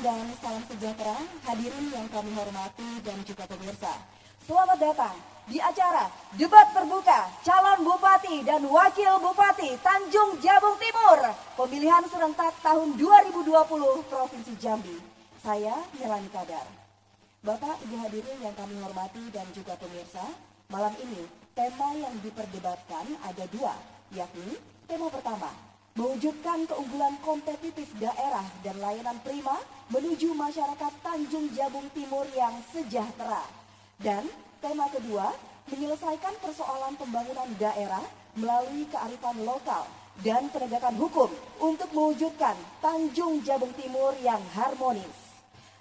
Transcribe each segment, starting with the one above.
dan salam sejahtera hadirin yang kami hormati dan juga pemirsa. Selamat datang di acara debat terbuka calon bupati dan wakil bupati Tanjung Jabung Timur pemilihan serentak tahun 2020 Provinsi Jambi. Saya Melani Kadar. Bapak Ibu hadirin yang kami hormati dan juga pemirsa, malam ini tema yang diperdebatkan ada dua, yakni tema pertama, mewujudkan keunggulan kompetitif daerah dan layanan prima menuju masyarakat Tanjung Jabung Timur yang sejahtera. Dan tema kedua, menyelesaikan persoalan pembangunan daerah melalui kearifan lokal dan penegakan hukum untuk mewujudkan Tanjung Jabung Timur yang harmonis.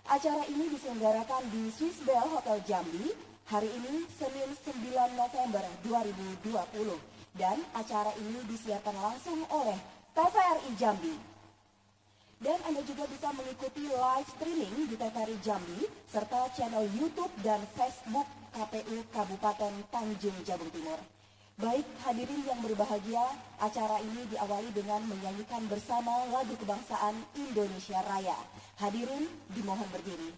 Acara ini diselenggarakan di Swiss Bell Hotel Jambi hari ini Senin 9 November 2020 dan acara ini disiarkan langsung oleh TVRI Jambi. Dan Anda juga bisa mengikuti live streaming di TVRI Jambi serta channel YouTube dan Facebook KPU Kabupaten Tanjung Jabung Timur. Baik hadirin yang berbahagia, acara ini diawali dengan menyanyikan bersama lagu kebangsaan Indonesia Raya. Hadirin dimohon berdiri.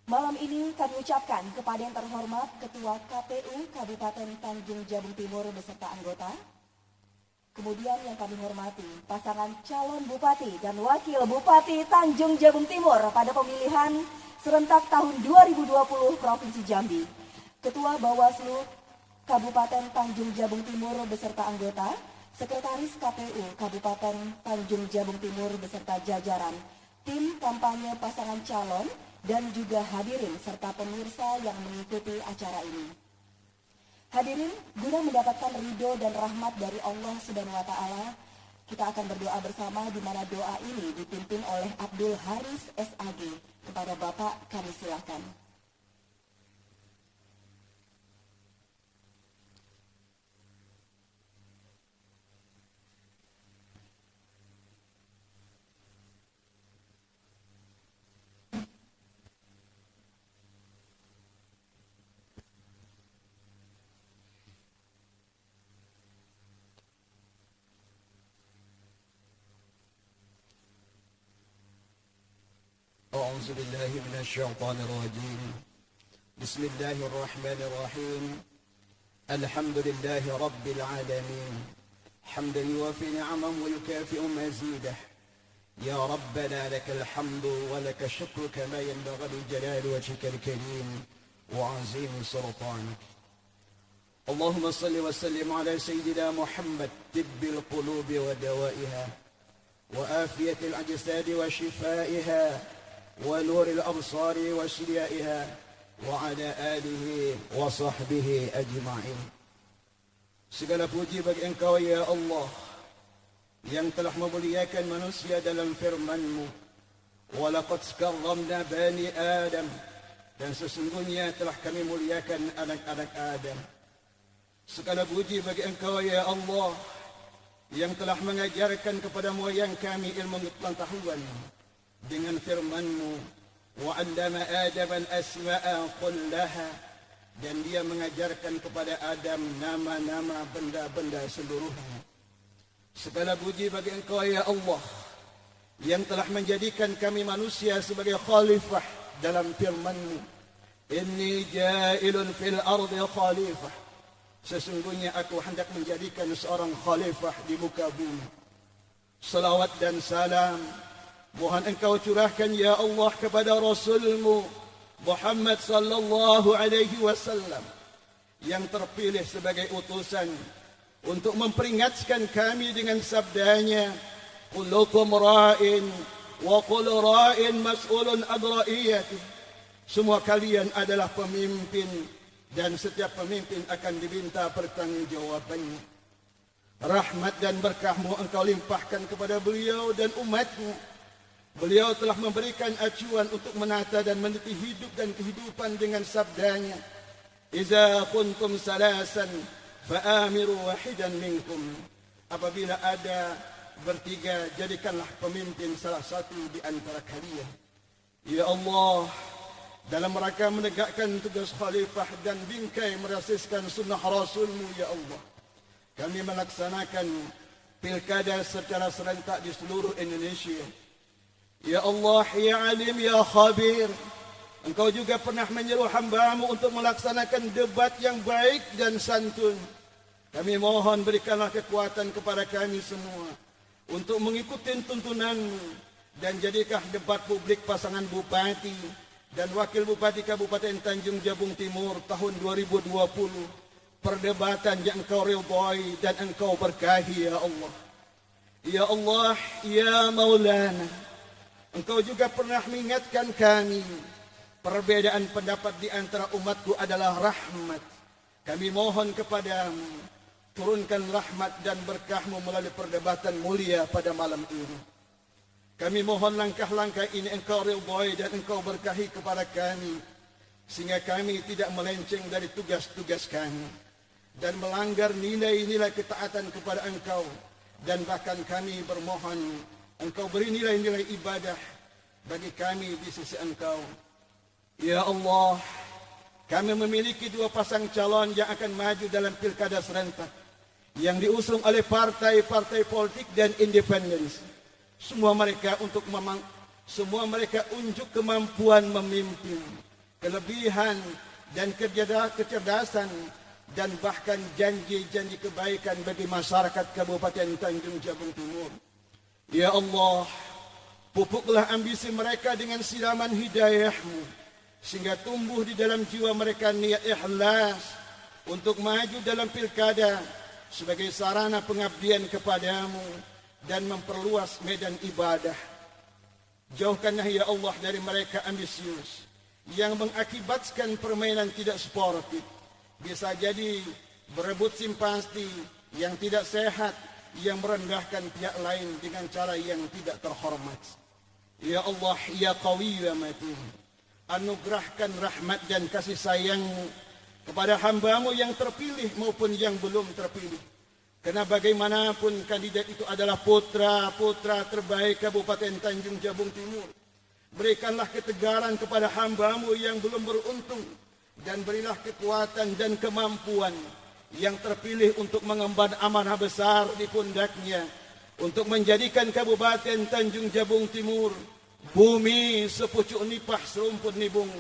Malam ini kami ucapkan kepada yang terhormat Ketua KPU Kabupaten Tanjung Jabung Timur beserta anggota. Kemudian yang kami hormati pasangan calon bupati dan wakil bupati Tanjung Jabung Timur pada pemilihan serentak tahun 2020 Provinsi Jambi. Ketua Bawaslu Kabupaten Tanjung Jabung Timur beserta anggota, Sekretaris KPU Kabupaten Tanjung Jabung Timur beserta jajaran, tim kampanye pasangan calon, dan juga hadirin serta pemirsa yang mengikuti acara ini. Hadirin, guna mendapatkan ridho dan rahmat dari Allah Subhanahu wa Ta'ala, kita akan berdoa bersama di mana doa ini dipimpin oleh Abdul Haris SAG. Kepada Bapak kami silakan. أعوذ بالله من الشيطان الرجيم. بسم الله الرحمن الرحيم. الحمد لله رب العالمين حمدا يوافي نعمه ويكافئ مزيده. يا ربنا لك الحمد ولك الشكر كما ينبغي لجلال وجهك الكريم وعظيم سلطانك. اللهم صل وسلم على سيدنا محمد طب القلوب ودوائها وآفية الأجساد وشفائها ونور الأبصار وشريائها وعلى آله وصحبه أجمعين. Segala puji bagi Engkau ya Allah yang telah memuliakan manusia dalam firman-Mu. Walaqad karramna bani Adam, dan sesungguhnya telah kami muliakan anak-anak Adam. Segala puji bagi Engkau ya Allah yang telah mengajarkan kepada moyang kami ilmu pengetahuan dengan firman-Mu. Wa 'allama Adam al-asma'a kullaha, dan Dia mengajarkan kepada Adam nama-nama benda-benda seluruhnya. Segala puji bagi Engkau ya Allah yang telah menjadikan kami manusia sebagai khalifah dalam firman-Mu. Inni ja'ilun fil ardi khalifah, sesungguhnya aku hendak menjadikan seorang khalifah di muka bumi. Salawat dan salam mohon Engkau curahkan ya Allah kepada Rasul-Mu Muhammad sallallahu alaihi wasallam yang terpilih sebagai utusan untuk memperingatkan kami dengan sabdanya, kullukum ra'in wa kullu ra'in mas'ulun an ra'iyati. Semua kalian adalah pemimpin dan setiap pemimpin akan diminta pertanggungjawabannya. Rahmat dan berkah-Mu Engkau limpahkan kepada beliau dan umat-Mu. Beliau telah memberikan acuan untuk menata dan meniti hidup dan kehidupan dengan sabdanya, Iza kuntum salasan fa'amiru wahidan minkum. Apabila ada bertiga, jadikanlah pemimpin salah satu di antara kalian. Ya Allah, dalam rangka menegakkan tugas khalifah dan bingkai merasiskan sunnah Rasul-Mu ya Allah, kami melaksanakan pilkada secara serentak di seluruh Indonesia. Ya Allah, ya alim, ya khabir, Engkau juga pernah menyuruh hamba-Mu untuk melaksanakan debat yang baik dan santun. Kami mohon berikanlah kekuatan kepada kami semua untuk mengikuti tuntunan-Mu, dan jadikan debat publik pasangan Bupati dan Wakil Bupati Kabupaten Tanjung Jabung Timur tahun 2020 perdebatan yang Engkau ridhai dan Engkau berkahi ya Allah. Ya Allah, ya Maulana, Engkau juga pernah mengingatkan kami, perbedaan pendapat di antara umatku adalah rahmat. Kami mohon kepada-Mu, turunkan rahmat dan berkah-Mu melalui perdebatan mulia pada malam ini. Kami mohon langkah-langkah ini Engkau ridhai dan Engkau berkahi kepada kami, sehingga kami tidak melenceng dari tugas-tugas kami dan melanggar nilai-nilai ketaatan kepada Engkau. Dan bahkan kami bermohon Engkau beri nilai-nilai ibadah bagi kami di sisi Engkau. Ya Allah, kami memiliki dua pasang calon yang akan maju dalam pilkada serentak yang diusung oleh partai-partai politik dan independen. Semua mereka unjuk kemampuan memimpin, kelebihan dan kecerdasan, dan bahkan janji-janji kebaikan bagi masyarakat Kabupaten Tanjung Jabung Timur. Ya Allah, pupuklah ambisi mereka dengan siraman hidayah-Mu, sehingga tumbuh di dalam jiwa mereka niat ikhlas untuk maju dalam pilkada sebagai sarana pengabdian kepada-Mu dan memperluas medan ibadah. Jauhkanlah ya Allah dari mereka ambisius yang mengakibatkan permainan tidak sportif, bisa jadi berebut simpati yang tidak sehat, yang merendahkan pihak lain dengan cara yang tidak terhormat. Ya Allah, ya Qawi ya Matin, anugerahkan rahmat dan kasih sayang-Mu kepada hamba-Mu yang terpilih maupun yang belum terpilih. Karena bagaimanapun kandidat itu adalah putra-putra terbaik Kabupaten Tanjung Jabung Timur. Berikanlah ketegaran kepada hamba-Mu yang belum beruntung, dan berilah kekuatan dan kemampuan yang terpilih untuk mengemban amanah besar di pundaknya, untuk menjadikan Kabupaten Tanjung Jabung Timur, bumi sepucuk nipah serumpun nibung,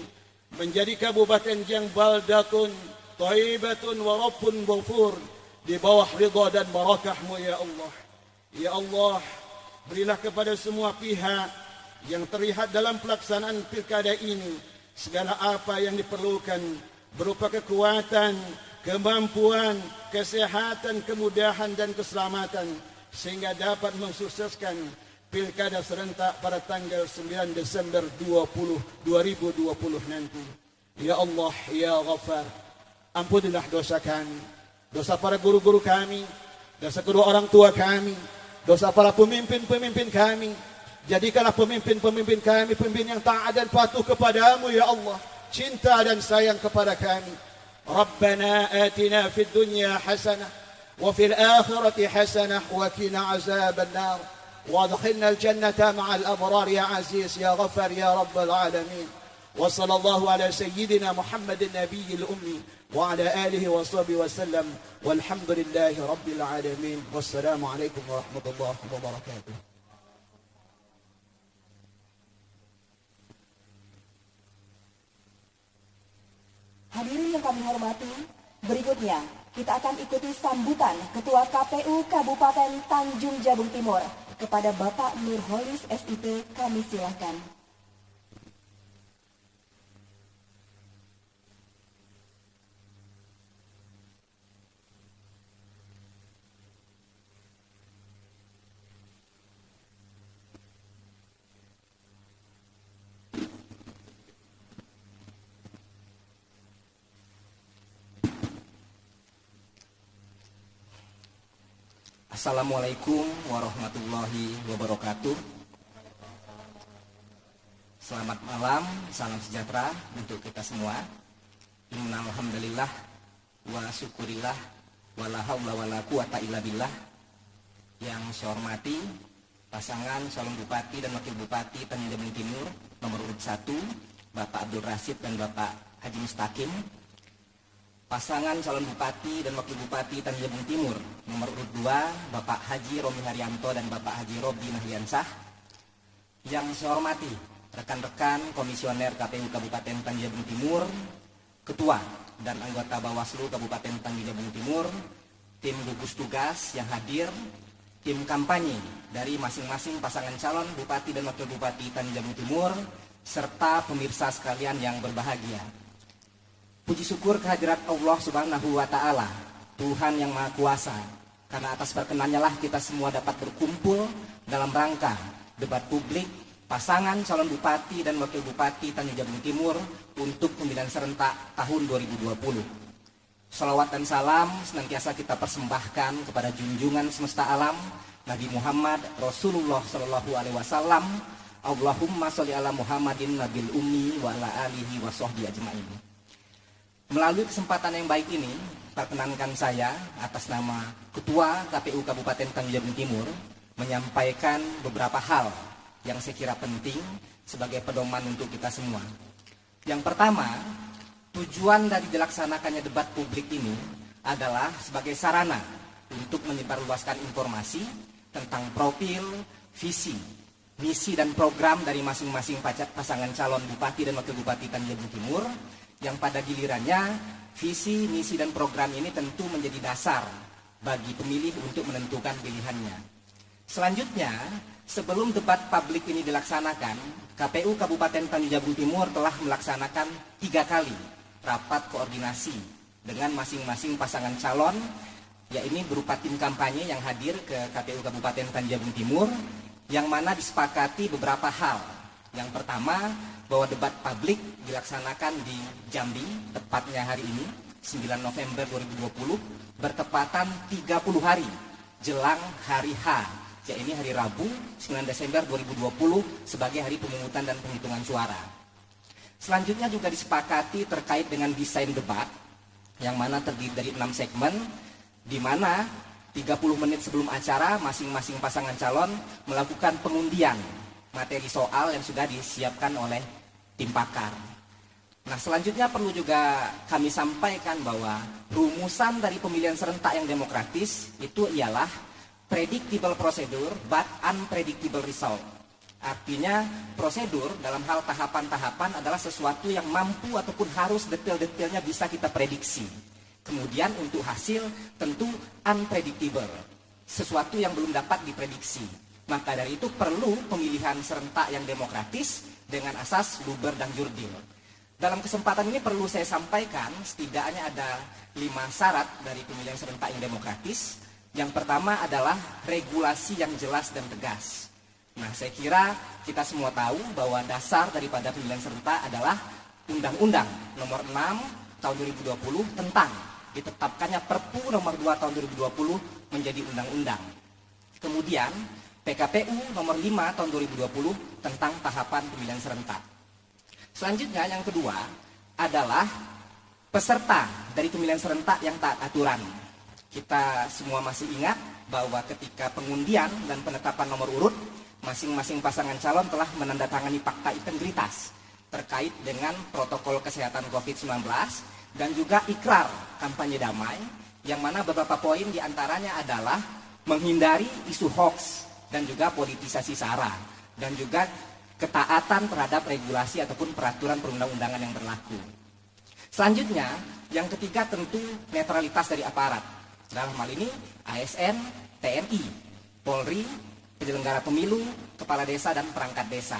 menjadi kabupaten yang baldatun, thayyibatun wa rabbun ghafur, di bawah ridha dan barakah-Mu ya Allah. Ya Allah, berilah kepada semua pihak yang terlihat dalam pelaksanaan pilkada ini segala apa yang diperlukan berupa kekuatan, kemampuan, kesehatan, kemudahan dan keselamatan, sehingga dapat mensukseskan pilkada serentak pada tanggal 9 Desember 2020 nanti. Ya Allah, ya Ghaffar, ampunilah dosa kami, dosa para guru-guru kami, dosa kedua orang tua kami, dosa para pemimpin-pemimpin kami. Jadikanlah pemimpin-pemimpin kami pemimpin yang taat dan patuh kepadamu ya Allah, cinta dan sayang kepada kami. Rabbana atina fid dunya hasanah wa fil akhirati hasanah wa qina azaban nar wa adkhilna al jannata ma'al abrar ya aziz ya ghaffar ya rabbal alamin. Wa sallallahu ala sayyidina Muhammadin nabiyil ummi wa ala alihi wa sahbihi wa sallam walhamdulillahi rabbil alamin. Wassalamu alaikum warahmatullahi wabarakatuh. Hadirin yang kami hormati, berikutnya kita akan ikuti sambutan Ketua KPU Kabupaten Tanjung Jabung Timur kepada Bapak Nurholis SIP. Kami silakan. Assalamualaikum warahmatullahi wabarakatuh. Selamat malam, salam sejahtera untuk kita semua. Innalhamdulillah wa syukurillah wa la haula wa la quwata illa billah. Yang saya hormati pasangan calon bupati dan wakil bupati Tanjung Jabung Timur nomor urut 1 Bapak Abdul Rasid dan Bapak Haji Mustaqim. Pasangan calon bupati dan wakil bupati Tanjung Jabung Timur nomor urut 2 Bapak Haji Romi Haryanto dan Bapak Haji Robi Nahliansah. Yang saya hormati rekan-rekan komisioner KPU Kabupaten Tanjung Jabung Timur, ketua dan anggota Bawaslu Kabupaten Tanjung Jabung Timur, tim gugus tugas yang hadir, tim kampanye dari masing-masing pasangan calon bupati dan wakil bupati Tanjung Jabung Timur, serta pemirsa sekalian yang berbahagia. Puji syukur kehadirat Allah Subhanahu wa Ta'ala, Tuhan yang Maha Kuasa, karena atas perkenannya lah kita semua dapat berkumpul dalam rangka debat publik pasangan calon bupati dan wakil bupati Tanjung Jabung Timur untuk pemilihan serentak tahun 2020. Salawat dan salam senantiasa kita persembahkan kepada junjungan semesta alam Nabi Muhammad Rasulullah Sallallahu Alaihi Wasallam. Allahumma sholli ala Muhammadin nabil ummi wa ala alihi wa sahbihi ajma'in. Melalui kesempatan yang baik ini, perkenankan saya atas nama Ketua KPU Kabupaten Tanjung Jabung Timur menyampaikan beberapa hal yang saya kira penting sebagai pedoman untuk kita semua. Yang pertama, tujuan dari dilaksanakannya debat publik ini adalah sebagai sarana untuk menyebarluaskan informasi tentang profil, visi, misi dan program dari masing-masing pasangan calon bupati dan wakil bupati Tanjung Jabung Timur, yang pada gilirannya visi, misi, dan program ini tentu menjadi dasar bagi pemilih untuk menentukan pilihannya. Selanjutnya, sebelum debat publik ini dilaksanakan, KPU Kabupaten Tanjung Jabung Timur telah melaksanakan 3 kali rapat koordinasi dengan masing-masing pasangan calon, yaitu berupa tim kampanye yang hadir ke KPU Kabupaten Tanjung Jabung Timur, yang mana disepakati beberapa hal. Yang pertama, bahwa debat publik dilaksanakan di Jambi, tepatnya hari ini 9 November 2020, bertepatan 30 hari jelang hari H, yaitu hari Rabu 9 Desember 2020 sebagai hari pemungutan dan penghitungan suara. Selanjutnya juga disepakati terkait dengan desain debat, yang mana terdiri dari 6 segmen, di mana 30 menit sebelum acara masing-masing pasangan calon melakukan pengundian materi soal yang sudah disiapkan oleh tim pakar. Nah, selanjutnya perlu juga kami sampaikan bahwa rumusan dari pemilihan serentak yang demokratis itu ialah predictable procedure but unpredictable result. Artinya prosedur dalam hal tahapan-tahapan adalah sesuatu yang mampu ataupun harus detail-detailnya bisa kita prediksi. Kemudian untuk hasil tentu unpredictable, sesuatu yang belum dapat diprediksi. Maka dari itu perlu pemilihan serentak yang demokratis dengan asas luber dan jurdil. Dalam kesempatan ini perlu saya sampaikan setidaknya ada 5 syarat dari pemilihan serentak yang demokratis. Yang pertama adalah regulasi yang jelas dan tegas. Nah, saya kira kita semua tahu bahwa dasar daripada pemilihan serentak adalah Undang-Undang Nomor 6 Tahun 2020 tentang ditetapkannya Perpu Nomor 2 Tahun 2020 menjadi undang-undang. Kemudian PKPU Nomor 5 Tahun 2020 tentang tahapan pemilihan serentak. Selanjutnya yang kedua adalah peserta dari pemilihan serentak yang taat aturan. Kita semua masih ingat bahwa ketika pengundian dan penetapan nomor urut, masing-masing pasangan calon telah menandatangani fakta integritas terkait dengan protokol kesehatan COVID-19 dan juga ikrar kampanye damai, yang mana beberapa poin diantaranya adalah menghindari isu hoax dan juga politisasi SARA, dan juga ketaatan terhadap regulasi ataupun peraturan perundang-undangan yang berlaku. Selanjutnya, yang ketiga tentu netralitas dari aparat. Dalam hal ini ASN, TNI, Polri, penyelenggara pemilu, kepala desa, dan perangkat desa.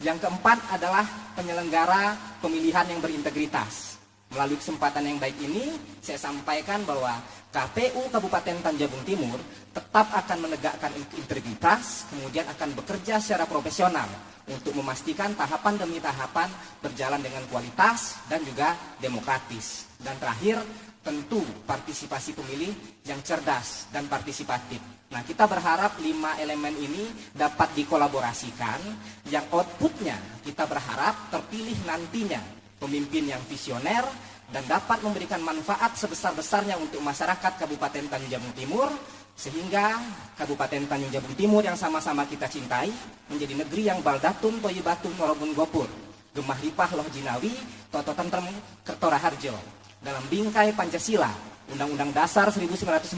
Yang keempat adalah penyelenggara pemilihan yang berintegritas. Melalui kesempatan yang baik ini, saya sampaikan bahwa KPU Kabupaten Tanjung Timur tetap akan menegakkan integritas, kemudian akan bekerja secara profesional untuk memastikan tahapan demi tahapan berjalan dengan kualitas dan juga demokratis. Dan terakhir, tentu partisipasi pemilih yang cerdas dan partisipatif. Nah, kita berharap 5 elemen ini dapat dikolaborasikan, yang outputnya kita berharap terpilih nantinya pemimpin yang visioner dan dapat memberikan manfaat sebesar-besarnya untuk masyarakat Kabupaten Tanjung Jabung Timur, sehingga Kabupaten Tanjung Jabung Timur yang sama-sama kita cintai menjadi negeri yang baldatun toyibatun warobun gopur, gemah lipah loh jinawi, toto tentrem kertora harjo, dalam bingkai Pancasila, Undang-Undang Dasar 1945,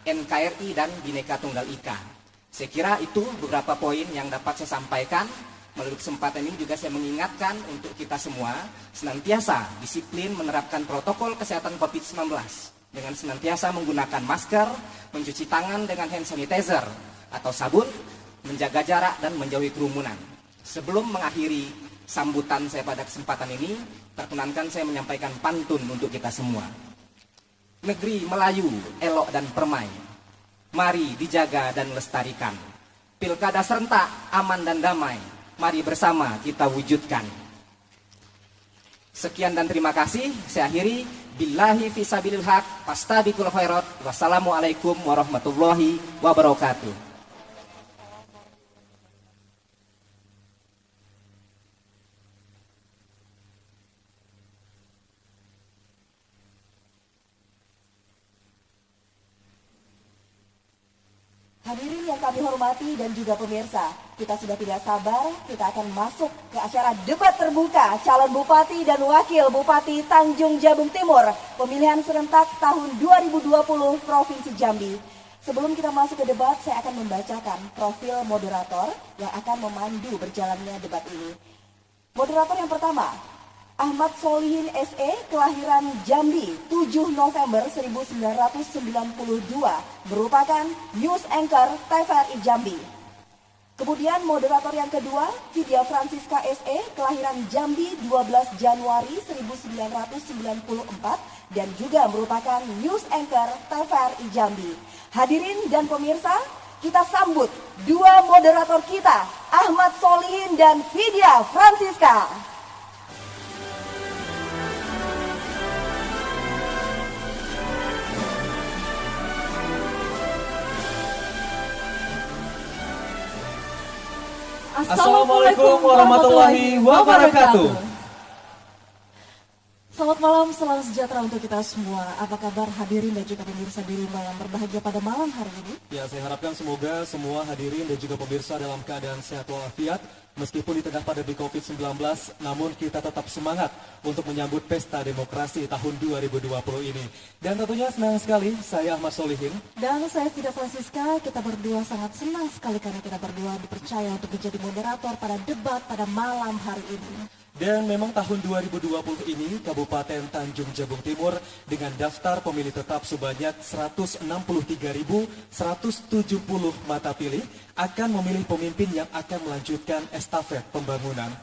NKRI, dan Bhinneka Tunggal Ika. Saya kira itu beberapa poin yang dapat saya sampaikan. Melalui kesempatan ini juga saya mengingatkan untuk kita semua senantiasa disiplin menerapkan protokol kesehatan COVID-19 dengan senantiasa menggunakan masker, mencuci tangan dengan hand sanitizer atau sabun, menjaga jarak, dan menjauhi kerumunan. Sebelum mengakhiri sambutan saya pada kesempatan ini, perkenankan saya menyampaikan pantun untuk kita semua. Negeri Melayu elok dan permai, mari dijaga dan lestarikan. Pilkada serentak aman dan damai, mari bersama kita wujudkan. Sekian dan terima kasih. Saya akhiri. Billahi fisabilil haq, fastabiqul khairat. Wassalamualaikum warahmatullahi wabarakatuh. Hadirin yang kami hormati dan juga pemirsa, kita sudah tidak sabar, kita akan masuk ke acara debat terbuka calon bupati dan wakil bupati Tanjung Jabung Timur, pemilihan serentak tahun 2020 Provinsi Jambi. Sebelum kita masuk ke debat, saya akan membacakan profil moderator yang akan memandu berjalannya debat ini. Moderator yang pertama, Ahmad Solihin SE, kelahiran Jambi 7 November 1992, merupakan news anchor TVRI Jambi. Kemudian moderator yang kedua, Vidya Francisca SE, kelahiran Jambi 12 Januari 1994 dan juga merupakan news anchor TVRI Jambi. Hadirin dan pemirsa, kita sambut dua moderator kita, Ahmad Solihin dan Vidya Francisca. Assalamualaikum warahmatullahi wabarakatuh. Selamat malam, salam sejahtera untuk kita semua. Apa kabar hadirin dan juga pemirsa di rumah yang berbahagia pada malam hari ini? Ya, saya harapkan semoga semua hadirin dan juga pemirsa dalam keadaan sehat walafiat. Meskipun di tengah pandemi COVID-19, namun kita tetap semangat untuk menyambut pesta demokrasi tahun 2020 ini. Dan tentunya senang sekali, saya Ahmad Solihin. Dan saya Vidya Francisca, kita berdua sangat senang sekali karena kita berdua dipercaya untuk menjadi moderator pada debat pada malam hari ini. Dan memang tahun 2020 ini Kabupaten Tanjung Jabung Timur dengan daftar pemilih tetap sebanyak 163.170 mata pilih akan memilih pemimpin yang akan melanjutkan estafet pembangunan.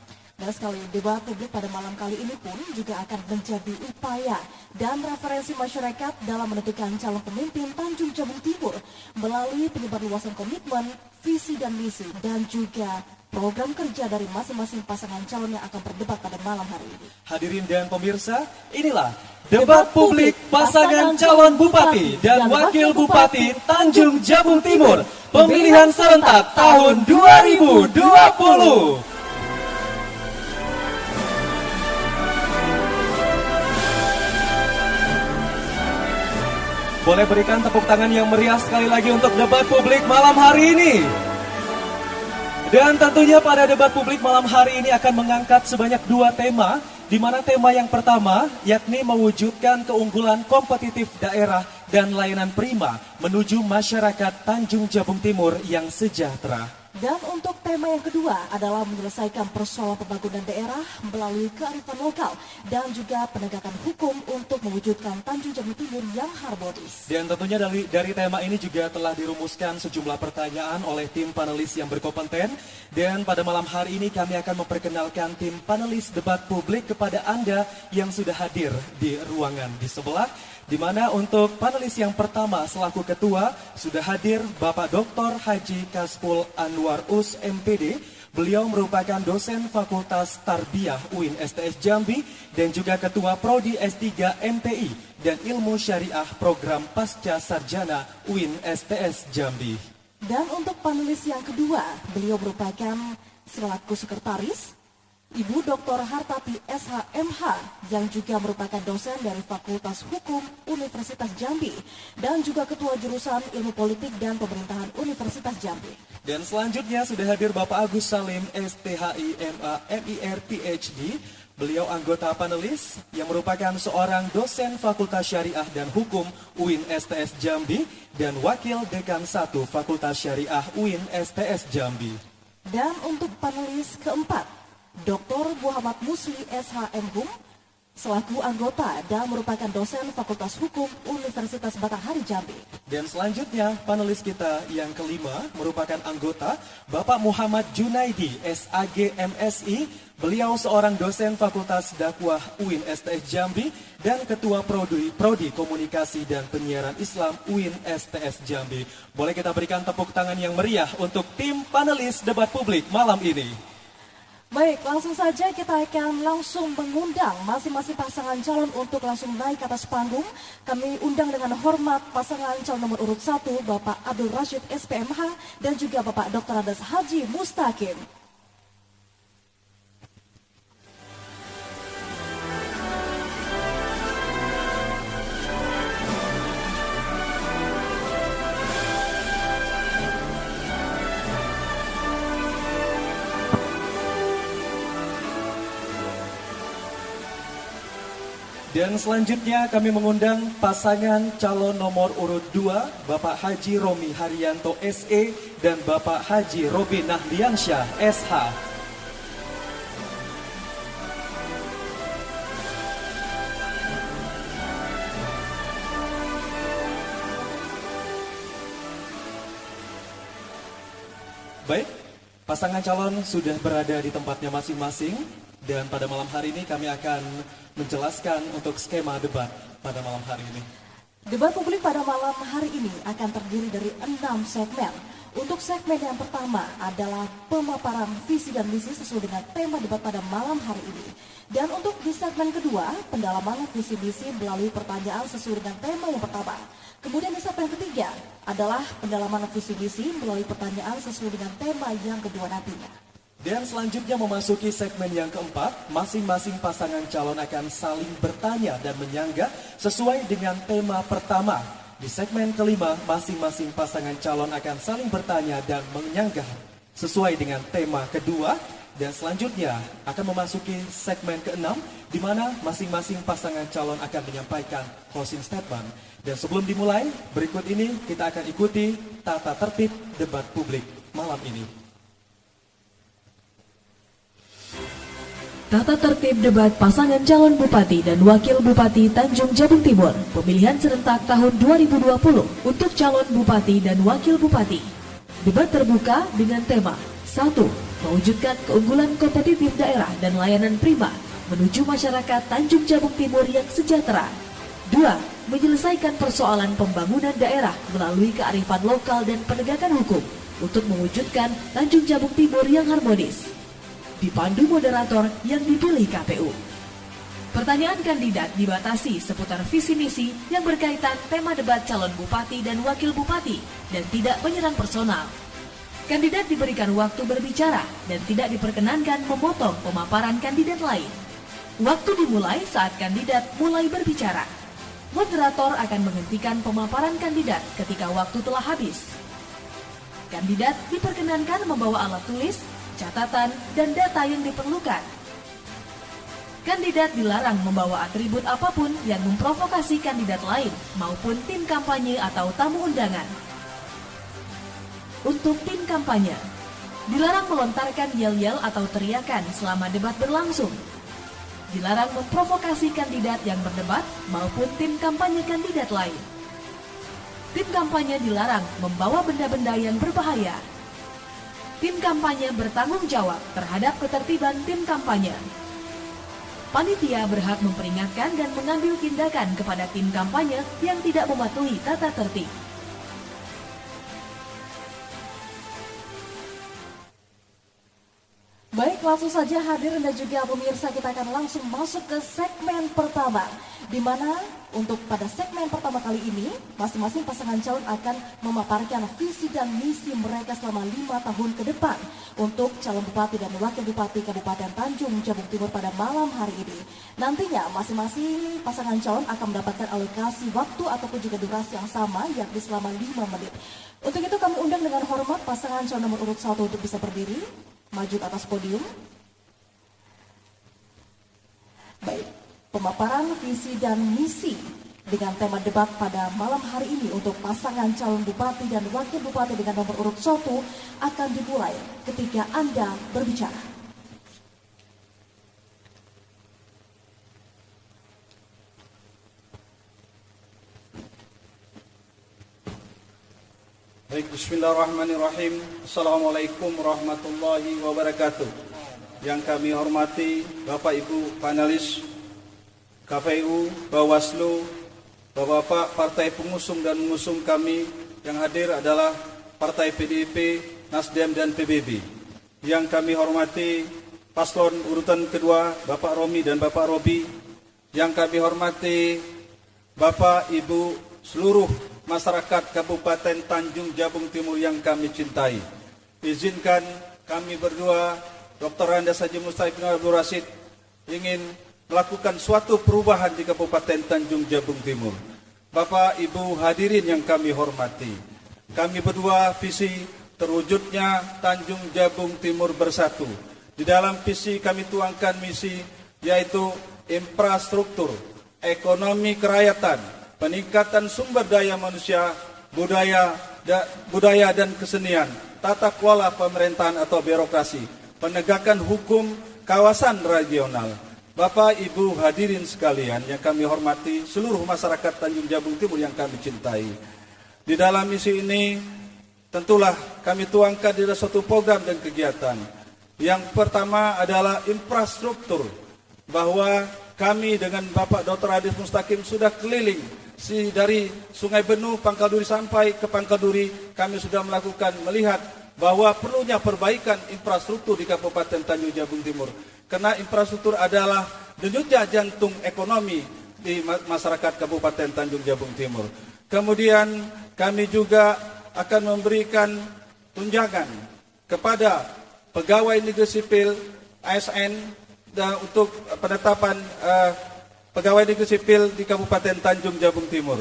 Dan sekali debat publik pada malam kali ini pun juga akan menjadi upaya dan referensi masyarakat dalam menentukan calon pemimpin Tanjung Jabung Timur melalui penyebarluasan komitmen, visi dan misi dan juga program kerja dari masing-masing pasangan calon yang akan berdebat pada malam hari ini. Hadirin dan pemirsa, inilah debat publik pasangan calon bupati dan wakil bupati Tanjung Jabung Timur pemilihan serentak tahun 2020. Boleh berikan tepuk tangan yang meriah sekali lagi untuk debat publik malam hari ini. Dan tentunya pada debat publik malam hari ini akan mengangkat sebanyak 2 tema, di mana tema yang pertama yakni mewujudkan keunggulan kompetitif daerah dan layanan prima menuju masyarakat Tanjung Jabung Timur yang sejahtera. Dan untuk tema yang kedua adalah menyelesaikan persoalan pembangunan daerah melalui kearifan lokal dan juga penegakan hukum untuk mewujudkan Tanjung Jabung Timur yang harmonis. Dan tentunya dari tema ini juga telah dirumuskan sejumlah pertanyaan oleh tim panelis yang berkompeten. Dan pada malam hari ini kami akan memperkenalkan tim panelis debat publik kepada Anda yang sudah hadir di ruangan di sebelah. Di mana untuk panelis yang pertama selaku ketua sudah hadir Bapak Dr. Haji Kaspul Anwar Us MPD. Beliau merupakan dosen Fakultas Tarbiyah UIN STS Jambi dan juga ketua Prodi S3 MTI dan Ilmu Syariah Program Pasca Sarjana UIN STS Jambi. Dan untuk panelis yang kedua, beliau merupakan selaku sekretaris Ibu Dr. Hartati SHMH yang juga merupakan dosen dari Fakultas Hukum Universitas Jambi dan juga Ketua Jurusan Ilmu Politik dan Pemerintahan Universitas Jambi. Dan selanjutnya sudah hadir Bapak Agus Salim STHI MA MIR PhD. Beliau anggota panelis yang merupakan seorang dosen Fakultas Syariah dan Hukum UIN STS Jambi dan Wakil Dekan 1 Fakultas Syariah UIN STS Jambi. Dan untuk panelis keempat, Dr. Muhammad Musli SHMHum selaku anggota dan merupakan dosen Fakultas Hukum Universitas Batanghari Jambi. Dan selanjutnya panelis kita yang kelima merupakan anggota Bapak Muhammad Junaidi SAG MSI. Beliau seorang dosen Fakultas Dakwah UIN STS Jambi dan Ketua Prodi Komunikasi dan Penyiaran Islam UIN STS Jambi. Boleh kita berikan tepuk tangan yang meriah untuk tim panelis debat publik malam ini. Baik, langsung saja kita akan langsung mengundang masing-masing pasangan calon untuk langsung naik ke atas panggung. Kami undang dengan hormat pasangan calon nomor urut 1, Bapak Abdul Rashid SPMH dan juga Bapak Dr. Andes Haji Mustaqim. Dan selanjutnya kami mengundang pasangan calon nomor urut 2, Bapak Haji Romi Haryanto SE dan Bapak Haji Robi Nahdiansyah SH. Baik, pasangan calon sudah berada di tempatnya masing-masing. Dan pada malam hari ini kami akan menjelaskan untuk skema debat pada malam hari ini. Debat publik pada malam hari ini akan terdiri dari 6 segmen. Untuk segmen yang pertama adalah pemaparan visi dan misi sesuai dengan tema debat pada malam hari ini. Dan untuk di segmen kedua, pendalaman visi misi melalui pertanyaan sesuai dengan tema yang pertama. Kemudian di segmen ketiga adalah pendalaman visi misi melalui pertanyaan sesuai dengan tema yang kedua nantinya. Dan selanjutnya memasuki segmen yang keempat, masing-masing pasangan calon akan saling bertanya dan menyanggah sesuai dengan tema pertama. Di segmen kelima, masing-masing pasangan calon akan saling bertanya dan menyanggah sesuai dengan tema kedua. Dan selanjutnya akan memasuki segmen keenam, di mana masing-masing pasangan calon akan menyampaikan closing statement. Dan sebelum dimulai, berikut ini kita akan ikuti tata tertib debat publik malam ini. Tata tertib debat pasangan calon bupati dan wakil bupati Tanjung Jabung Timur pemilihan serentak tahun 2020 untuk calon bupati dan wakil bupati. Debat terbuka dengan tema 1. mewujudkan keunggulan kompetitif daerah dan layanan prima menuju masyarakat Tanjung Jabung Timur yang sejahtera. 2. Menyelesaikan persoalan pembangunan daerah melalui kearifan lokal dan penegakan hukum untuk mewujudkan Tanjung Jabung Timur yang harmonis. Dipandu moderator yang dipilih KPU. Pertanyaan kandidat dibatasi seputar visi misi yang berkaitan tema debat calon bupati dan wakil bupati dan tidak menyerang personal. Kandidat diberikan waktu berbicara dan tidak diperkenankan memotong pemaparan kandidat lain. Waktu dimulai saat kandidat mulai berbicara. Moderator akan menghentikan pemaparan kandidat ketika waktu telah habis. Kandidat diperkenankan membawa alat tulis, catatan, dan data yang diperlukan. Kandidat dilarang membawa atribut apapun yang memprovokasi kandidat lain maupun tim kampanye atau tamu undangan. Untuk tim kampanye, dilarang melontarkan yel-yel atau teriakan selama debat berlangsung. Dilarang memprovokasi kandidat yang berdebat maupun tim kampanye kandidat lain. Tim kampanye dilarang membawa benda-benda yang berbahaya. Tim kampanye bertanggung jawab terhadap ketertiban tim kampanye. Panitia berhak memperingatkan dan mengambil tindakan kepada tim kampanye yang tidak mematuhi tata tertib. Baik, langsung saja hadirin dan juga pemirsa, kita akan langsung masuk ke segmen pertama, di mana untuk pada segmen pertama kali ini masing-masing pasangan calon akan memaparkan visi dan misi mereka selama 5 tahun ke depan untuk calon bupati dan wakil bupati Kabupaten Tanjung Jabung Timur pada malam hari ini. Nantinya masing-masing pasangan calon akan mendapatkan alokasi waktu ataupun juga durasi yang sama, yakni selama 5 menit. Untuk itu kami undang dengan hormat pasangan calon nomor urut 1 untuk bisa berdiri, maju ke atas podium. Baik, pemaparan visi dan misi dengan tema debat pada malam hari ini untuk pasangan calon bupati dan wakil bupati dengan nomor urut 1 akan dimulai ketika Anda berbicara. Baik, bismillahirrahmanirrahim. Assalamualaikum warahmatullahi wabarakatuh. Yang kami hormati Bapak Ibu panelis KPU, Bawaslu, Bapak-bapak partai pengusung dan mengusung kami yang hadir adalah Partai PDIP, Nasdem dan PBB. Yang kami hormati paslon urutan kedua Bapak Romi dan Bapak Robi. Yang kami hormati Bapak Ibu seluruh masyarakat Kabupaten Tanjung Jabung Timur yang kami cintai. Izinkan kami berdua, Dr. Andes Haji Mustahik bin Abdul Rashid, ingin melakukan suatu perubahan di Kabupaten Tanjung Jabung Timur. Bapak Ibu hadirin yang kami hormati, kami berdua visi terwujudnya Tanjung Jabung Timur bersatu. Di dalam visi kami tuangkan misi, yaitu infrastruktur, ekonomi kerakyatan, peningkatan sumber daya manusia, budaya dan kesenian, tata kelola pemerintahan atau birokrasi, penegakan hukum kawasan regional. Bapak Ibu hadirin sekalian yang kami hormati, seluruh masyarakat Tanjung Jabung Timur yang kami cintai. Di dalam misi ini tentulah kami tuangkan di dalam suatu program dan kegiatan. Yang pertama adalah infrastruktur, bahwa kami dengan Bapak Dr. Adis Mustaqim sudah keliling dari Sungai Benue, Pangkal Duri sampai ke Pangkal Duri. Kami sudah melihat bahwa perlunya perbaikan infrastruktur di Kabupaten Tanjung Jabung Timur. Karena infrastruktur adalah denyutnya jantung ekonomi di masyarakat Kabupaten Tanjung Jabung Timur. Kemudian kami juga akan memberikan tunjangan kepada pegawai negeri sipil ASN dan untuk penetapan pegawai negeri sipil di Kabupaten Tanjung Jabung Timur.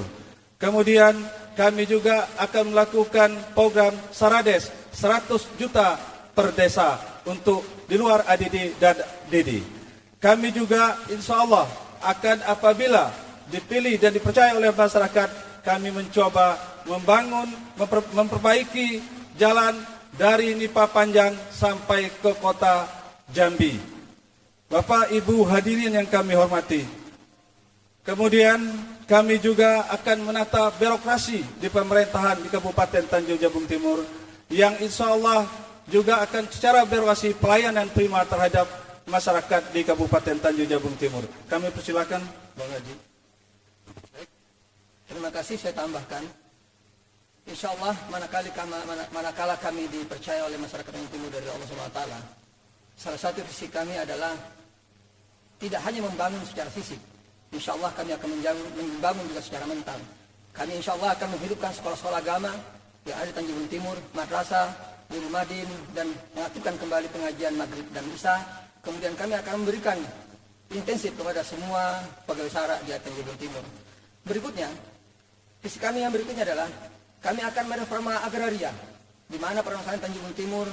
Kemudian kami juga akan melakukan program Sarades 100 juta per desa untuk di luar ADD dan DD. Kami juga insya Allah akan apabila dipilih dan dipercaya oleh masyarakat, kami mencoba memperbaiki jalan dari Nipa Panjang sampai ke kota Jambi. Bapak Ibu hadirin yang kami hormati, kemudian kami juga akan menata birokrasi di pemerintahan di Kabupaten Tanjung Jabung Timur yang insya Allah juga akan secara berwasi pelayanan prima terhadap masyarakat di Kabupaten Tanjung Jabung Timur. Kami persilakan Bang Haji. Terima kasih, saya tambahkan. Insya Allah manakala kami dipercaya oleh masyarakat Tanjung Timur dari Allah SWT, salah satu visi kami adalah tidak hanya membangun secara fisik. Insya Allah kami akan membangun juga secara mental. Kami insya Allah akan menghidupkan sekolah-sekolah agama yang ada di Tanjung Timur, madrasah, Nurul Madin, dan mengaktifkan kembali pengajian maghrib dan isya. Kemudian kami akan memberikan intensif kepada semua pegawai syara di Tanjung Timur. Berikutnya, visi kami yang berikutnya adalah kami akan mereforma agraria, di mana permasalahan Tanjung Timur,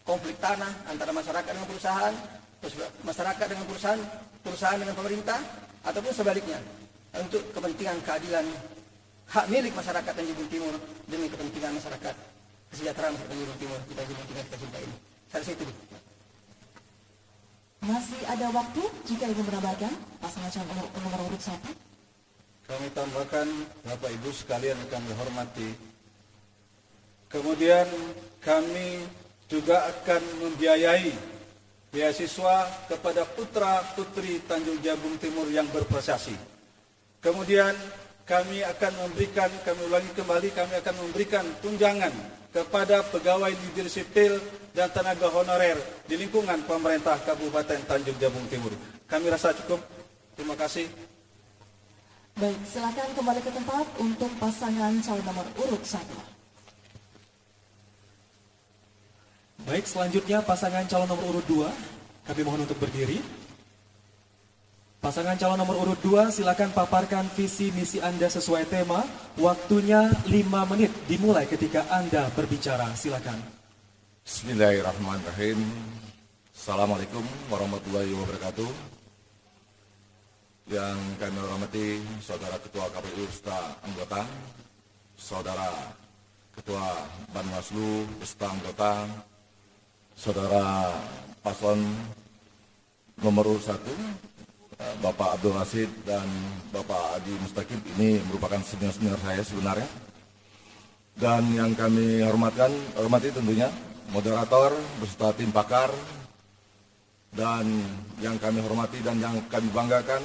konflik tanah antara masyarakat dengan perusahaan, terus masyarakat dengan perusahaan, perusahaan dengan pemerintah, ataupun sebaliknya, untuk kepentingan keadilan hak milik masyarakat Tanjung Timur demi kepentingan masyarakat kesejahteraan masyarakat Tanjung Timur di Tanjung Timur kita cinta ini. Saya rasa itu. Masih ada waktu jika ingin menambahkan pasangan calon nomor urut 1. Kami tambahkan, Bapak Ibu sekalian yang kami hormati. Kemudian kami juga akan membiayai beasiswa kepada putra-putri Tanjung Jabung Timur yang berprestasi. Kemudian kami akan memberikan tunjangan kepada pegawai negeri sipil dan tenaga honorer di lingkungan pemerintah Kabupaten Tanjung Jabung Timur. Kami rasa cukup. Terima kasih. Baik, silakan kembali ke tempat untuk pasangan calon nomor urut 1. Baik, selanjutnya pasangan calon nomor urut 2, kami mohon untuk berdiri. Pasangan calon nomor urut 2, silakan paparkan visi misi Anda sesuai tema. Waktunya 5 menit, dimulai ketika Anda berbicara. Silakan. Bismillahirrahmanirrahim. Assalamualaikum warahmatullahi wabarakatuh. Yang kami hormati Saudara Ketua KPU beserta anggota, Saudara Ketua Banwaslu beserta anggota, Saudara Paslon nomor urut 1, Bapak Abdul Rasid dan Bapak Adi Mustaqib, ini merupakan senior-senior saya sebenarnya. Dan yang kami hormati tentunya moderator beserta tim pakar, dan yang kami hormati dan yang kami banggakan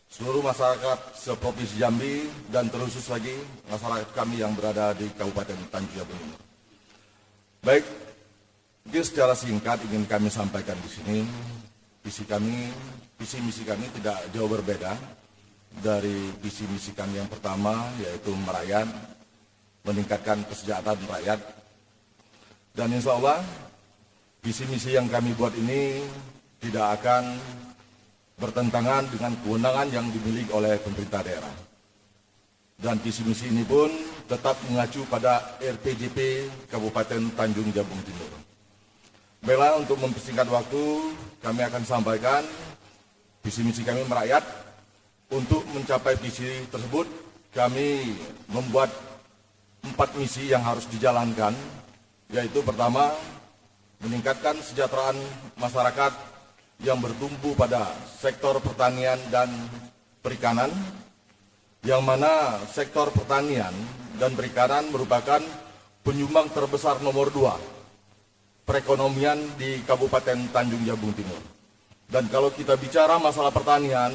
seluruh masyarakat seprovinsi Jambi dan terkhusus lagi masyarakat kami yang berada di Kabupaten Tanjung Jabung. Baik, mungkin secara singkat ingin kami sampaikan di sini, visi misi kami tidak jauh berbeda dari visi misi kami yang pertama, yaitu merayat, meningkatkan kesejahteraan rakyat. Dan insya Allah visi misi yang kami buat ini tidak akan bertentangan dengan kewenangan yang dimiliki oleh pemerintah daerah. Dan visi misi ini pun tetap mengacu pada RPJP Kabupaten Tanjung Jabung Timur. Baiklah, untuk mempersingkat waktu, kami akan sampaikan visi misi kami merakyat. Untuk mencapai visi tersebut, kami membuat 4 misi yang harus dijalankan, yaitu pertama, meningkatkan kesejahteraan masyarakat yang bertumpu pada sektor pertanian dan perikanan, yang mana sektor pertanian dan perikanan merupakan penyumbang terbesar nomor 2 perekonomian di Kabupaten Tanjung Jabung Timur. Dan kalau kita bicara masalah pertanian,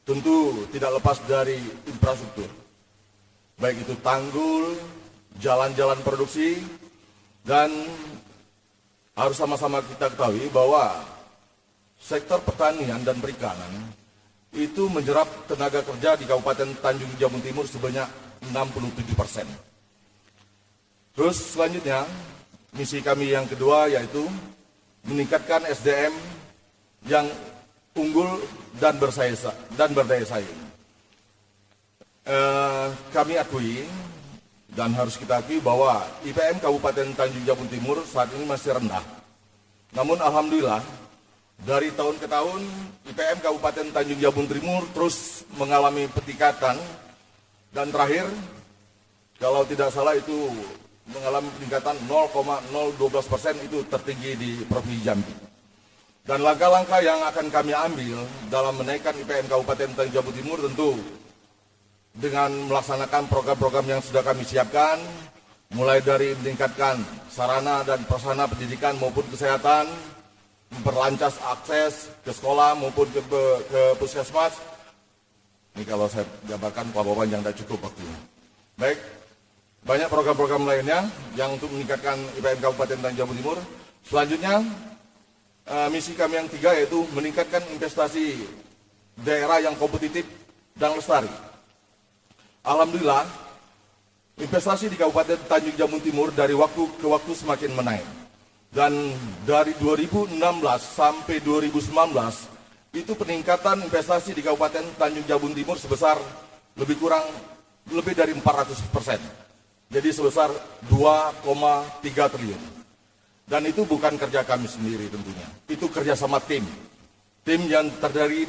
tentu tidak lepas dari infrastruktur, baik itu tanggul, jalan-jalan produksi, dan harus sama-sama kita ketahui bahwa sektor pertanian dan perikanan itu menyerap tenaga kerja di Kabupaten Tanjung Jabung Timur sebanyak 67%. Terus selanjutnya, misi kami yang kedua yaitu meningkatkan SDM yang unggul dan berdaya saing. Kami akui dan harus kita akui bahwa IPM Kabupaten Tanjung Jabung Timur saat ini masih rendah. Namun alhamdulillah, dari tahun ke tahun, IPM Kabupaten Tanjung Jabung Timur terus mengalami peningkatan, dan terakhir, kalau tidak salah itu mengalami peningkatan 0,012%, itu tertinggi di Provinsi Jambi. Dan langkah-langkah yang akan kami ambil dalam menaikkan IPM Kabupaten Tanjung Jabung Timur tentu dengan melaksanakan program-program yang sudah kami siapkan, mulai dari meningkatkan sarana dan prasarana pendidikan maupun kesehatan, memperlancar akses ke sekolah maupun ke puskesmas. Ini kalau saya jabarkan Pak Bapak yang tidak cukup waktunya. Baik, banyak program-program lainnya yang untuk meningkatkan IPM Kabupaten Tanjung Jabung Timur. Selanjutnya, misi kami yang 3 yaitu meningkatkan investasi daerah yang kompetitif dan lestari. Alhamdulillah, investasi di Kabupaten Tanjung Jabung Timur dari waktu ke waktu semakin menaik. Dan dari 2016 sampai 2019, itu peningkatan investasi di Kabupaten Tanjung Jabung Timur sebesar lebih dari 400%. Jadi sebesar 2,3 triliun. Dan itu bukan kerja kami sendiri tentunya. Itu kerjasama tim. Tim yang terdiri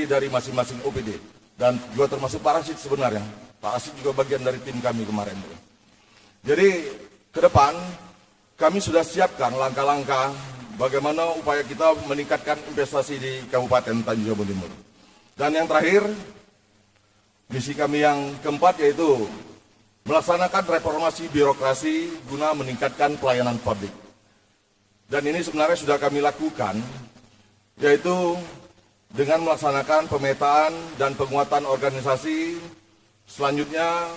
dari masing-masing OPD. Dan juga termasuk Pak Rashid sebenarnya. Pak Rashid juga bagian dari tim kami kemarin. Jadi ke depan kami sudah siapkan langkah-langkah bagaimana upaya kita meningkatkan investasi di Kabupaten Tanjung Jabung Timur. Dan yang terakhir, misi kami yang keempat yaitu melaksanakan reformasi birokrasi guna meningkatkan pelayanan publik. Dan ini sebenarnya sudah kami lakukan, yaitu dengan melaksanakan pemetaan dan penguatan organisasi, selanjutnya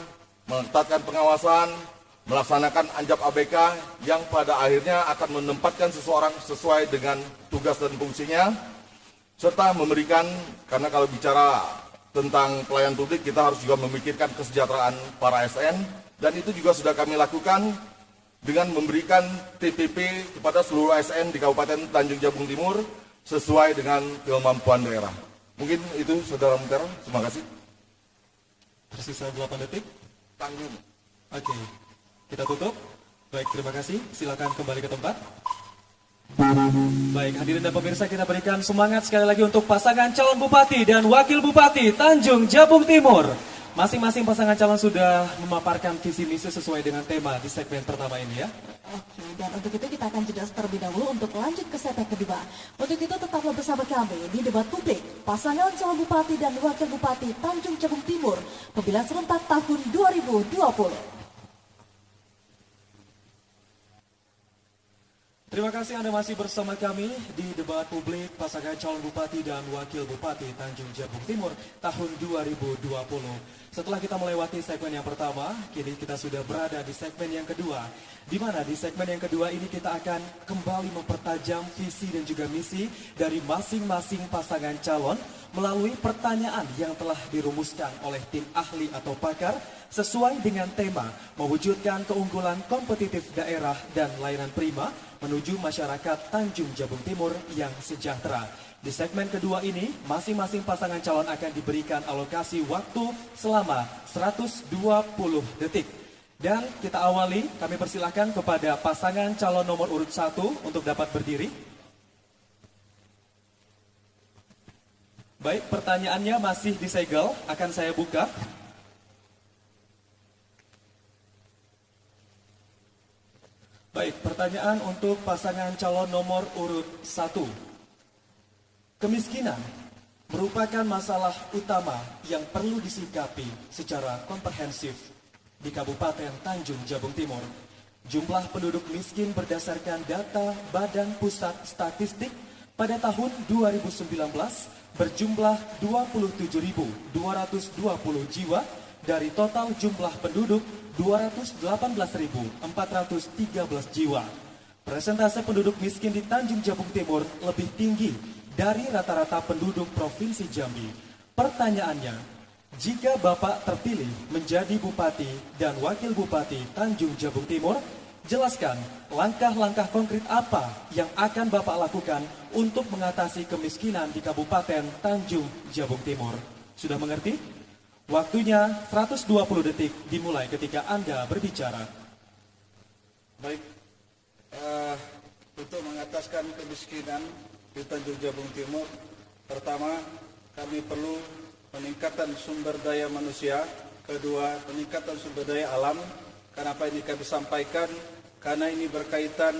menetapkan pengawasan, melaksanakan anjap ABK yang pada akhirnya akan menempatkan seseorang sesuai dengan tugas dan fungsinya, serta memberikan, karena kalau bicara tentang pelayanan publik kita harus juga memikirkan kesejahteraan para ASN, dan itu juga sudah kami lakukan dengan memberikan TPP kepada seluruh ASN di Kabupaten Tanjung Jabung Timur sesuai dengan kemampuan daerah. Mungkin itu Saudara Muntero, terima kasih. Tersisa 8 detik. Tanggung. Oke, kita tutup. Baik, terima kasih. Silakan kembali ke tempat. Baik, hadirin dan pemirsa, kita berikan semangat sekali lagi untuk pasangan calon bupati dan wakil bupati Tanjung Jabung Timur. Masing-masing pasangan calon sudah memaparkan visi misi sesuai dengan tema di segmen pertama ini ya. Oke, dan untuk itu kita akan jeda terlebih dahulu untuk lanjut ke segmen kedua. Untuk itu tetaplah bersama kami di debat publik pasangan calon bupati dan wakil bupati Tanjung Jabung Timur pemilihan serentak tahun 2020. Terima kasih Anda masih bersama kami di debat publik pasangan calon bupati dan wakil bupati Tanjung Jabung Timur tahun 2020. Setelah kita melewati segmen yang pertama, kini kita sudah berada di segmen yang kedua. Di mana di segmen yang kedua ini kita akan kembali mempertajam visi dan juga misi dari masing-masing pasangan calon melalui pertanyaan yang telah dirumuskan oleh tim ahli atau pakar sesuai dengan tema mewujudkan keunggulan kompetitif daerah dan layanan prima menuju masyarakat Tanjung Jabung Timur yang sejahtera. Di segmen kedua ini, masing-masing pasangan calon akan diberikan alokasi waktu selama 120 detik. Dan kita awali, kami persilahkan kepada pasangan calon nomor urut 1 untuk dapat berdiri. Baik, pertanyaannya masih disegel, akan saya buka. Baik, pertanyaan untuk pasangan calon nomor urut 1. Kemiskinan merupakan masalah utama yang perlu disikapi secara komprehensif di Kabupaten Tanjung Jabung Timur. Jumlah penduduk miskin berdasarkan data Badan Pusat Statistik pada tahun 2019 berjumlah 27.220 jiwa dari total jumlah penduduk 218.413 jiwa. Persentase penduduk miskin di Tanjung Jabung Timur lebih tinggi dari rata-rata penduduk Provinsi Jambi. Pertanyaannya, jika Bapak terpilih menjadi Bupati dan Wakil Bupati Tanjung Jabung Timur, jelaskan langkah-langkah konkret apa yang akan Bapak lakukan untuk mengatasi kemiskinan di Kabupaten Tanjung Jabung Timur. Sudah mengerti? Waktunya 120 detik dimulai ketika Anda berbicara. Baik, untuk mengatasi kemiskinan di Tanjung Jabung Timur, pertama kami perlu peningkatan sumber daya manusia, kedua peningkatan sumber daya alam. Kenapa ini kami sampaikan? Karena ini berkaitan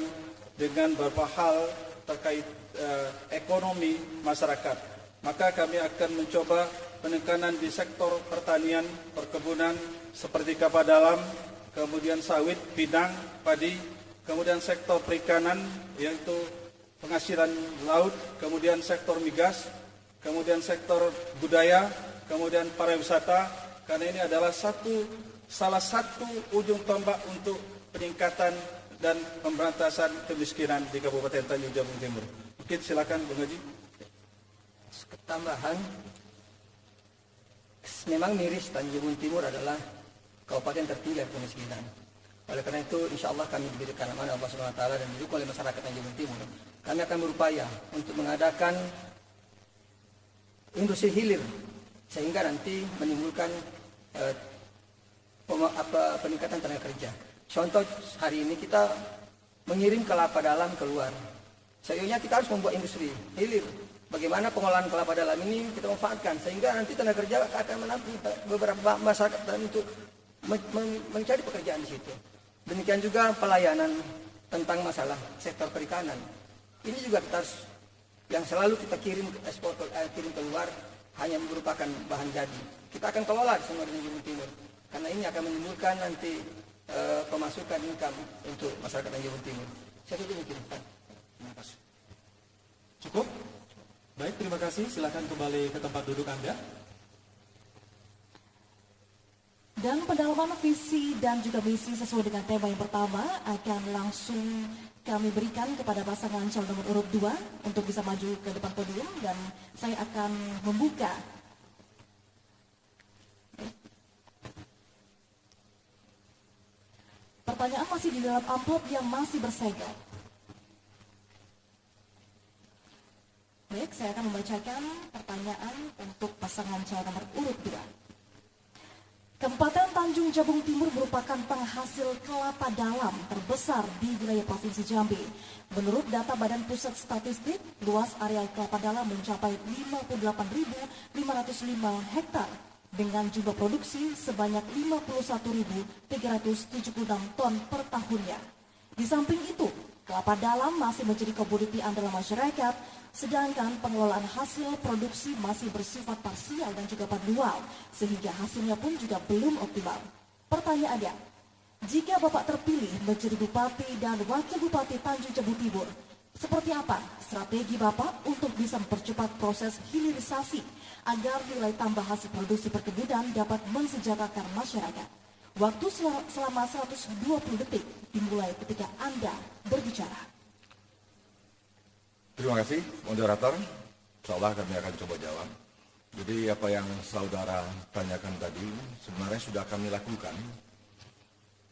dengan beberapa hal terkait ekonomi masyarakat. Maka kami akan mencoba penekanan di sektor pertanian, perkebunan seperti kapal dalam, kemudian sawit, bidang, padi, kemudian sektor perikanan yaitu penghasilan laut, kemudian sektor migas, kemudian sektor budaya, kemudian pariwisata, karena ini adalah salah satu ujung tombak untuk peningkatan dan pemberantasan kemiskinan di Kabupaten Tanjung Jabung Timur. Mungkin silakan Bung Haji. Tambahan, memang miris Tanjung Jabung Timur adalah kabupaten tertinggal kemiskinan. Oleh karena itu, insya Allah kami diberikan amanah Allah Subhanahu Wa Taala dan didukung oleh masyarakat Tanjung Jabung Timur. Kami akan berupaya untuk mengadakan industri hilir sehingga nanti menimbulkan peningkatan tenaga kerja. Contoh hari ini kita mengirim kelapa dalam keluar. Seyogyanya kita harus membuat industri hilir. Bagaimana pengolahan kelapa dalam ini kita manfaatkan sehingga nanti tenaga kerja akan menampung beberapa masyarakat untuk mencari pekerjaan di situ. Demikian juga pelayanan tentang masalah sektor perikanan. Ini juga kita harus yang selalu kita kirim ekspor kirim keluar hanya merupakan bahan jadi. Kita akan kelola semua di Tanjung Timur karena ini akan menimbulkan nanti pemasukan income untuk masyarakat Tanjung Timur. Saya itu mungkin. Terima kasih. Cukup? Baik, terima kasih. Silakan kembali ke tempat duduk Anda. Dan pendalaman visi dan juga misi sesuai dengan tema yang pertama akan langsung kami berikan kepada pasangan calon nomor urut 2 untuk bisa maju ke depan podium dan saya akan membuka pertanyaan masih di dalam amplop yang masih bersegel. Baik, saya akan membacakan pertanyaan untuk pasangan calon nomor urut 2. Kabupaten Tanjung Jabung Timur merupakan penghasil kelapa dalam terbesar di wilayah Provinsi Jambi. Menurut data Badan Pusat Statistik, luas area kelapa dalam mencapai 58.505 hektar dengan jumlah produksi sebanyak 51.376 ton per tahunnya. Di samping itu, kelapa dalam masih menjadi komoditi andalan masyarakat, sedangkan pengelolaan hasil produksi masih bersifat parsial dan juga manual, sehingga hasilnya pun juga belum optimal. Pertanyaannya, jika Bapak terpilih menjadi Bupati dan Wakil Bupati Tanjung Jabung Timur, seperti apa strategi Bapak untuk bisa mempercepat proses hilirisasi agar nilai tambah hasil produksi perkebunan dapat mensejahterakan masyarakat? Waktu selama 120 detik dimulai ketika Anda berbicara. Terima kasih, moderator. Insyaallah kami akan coba jawab. Jadi apa yang saudara tanyakan tadi sebenarnya sudah kami lakukan.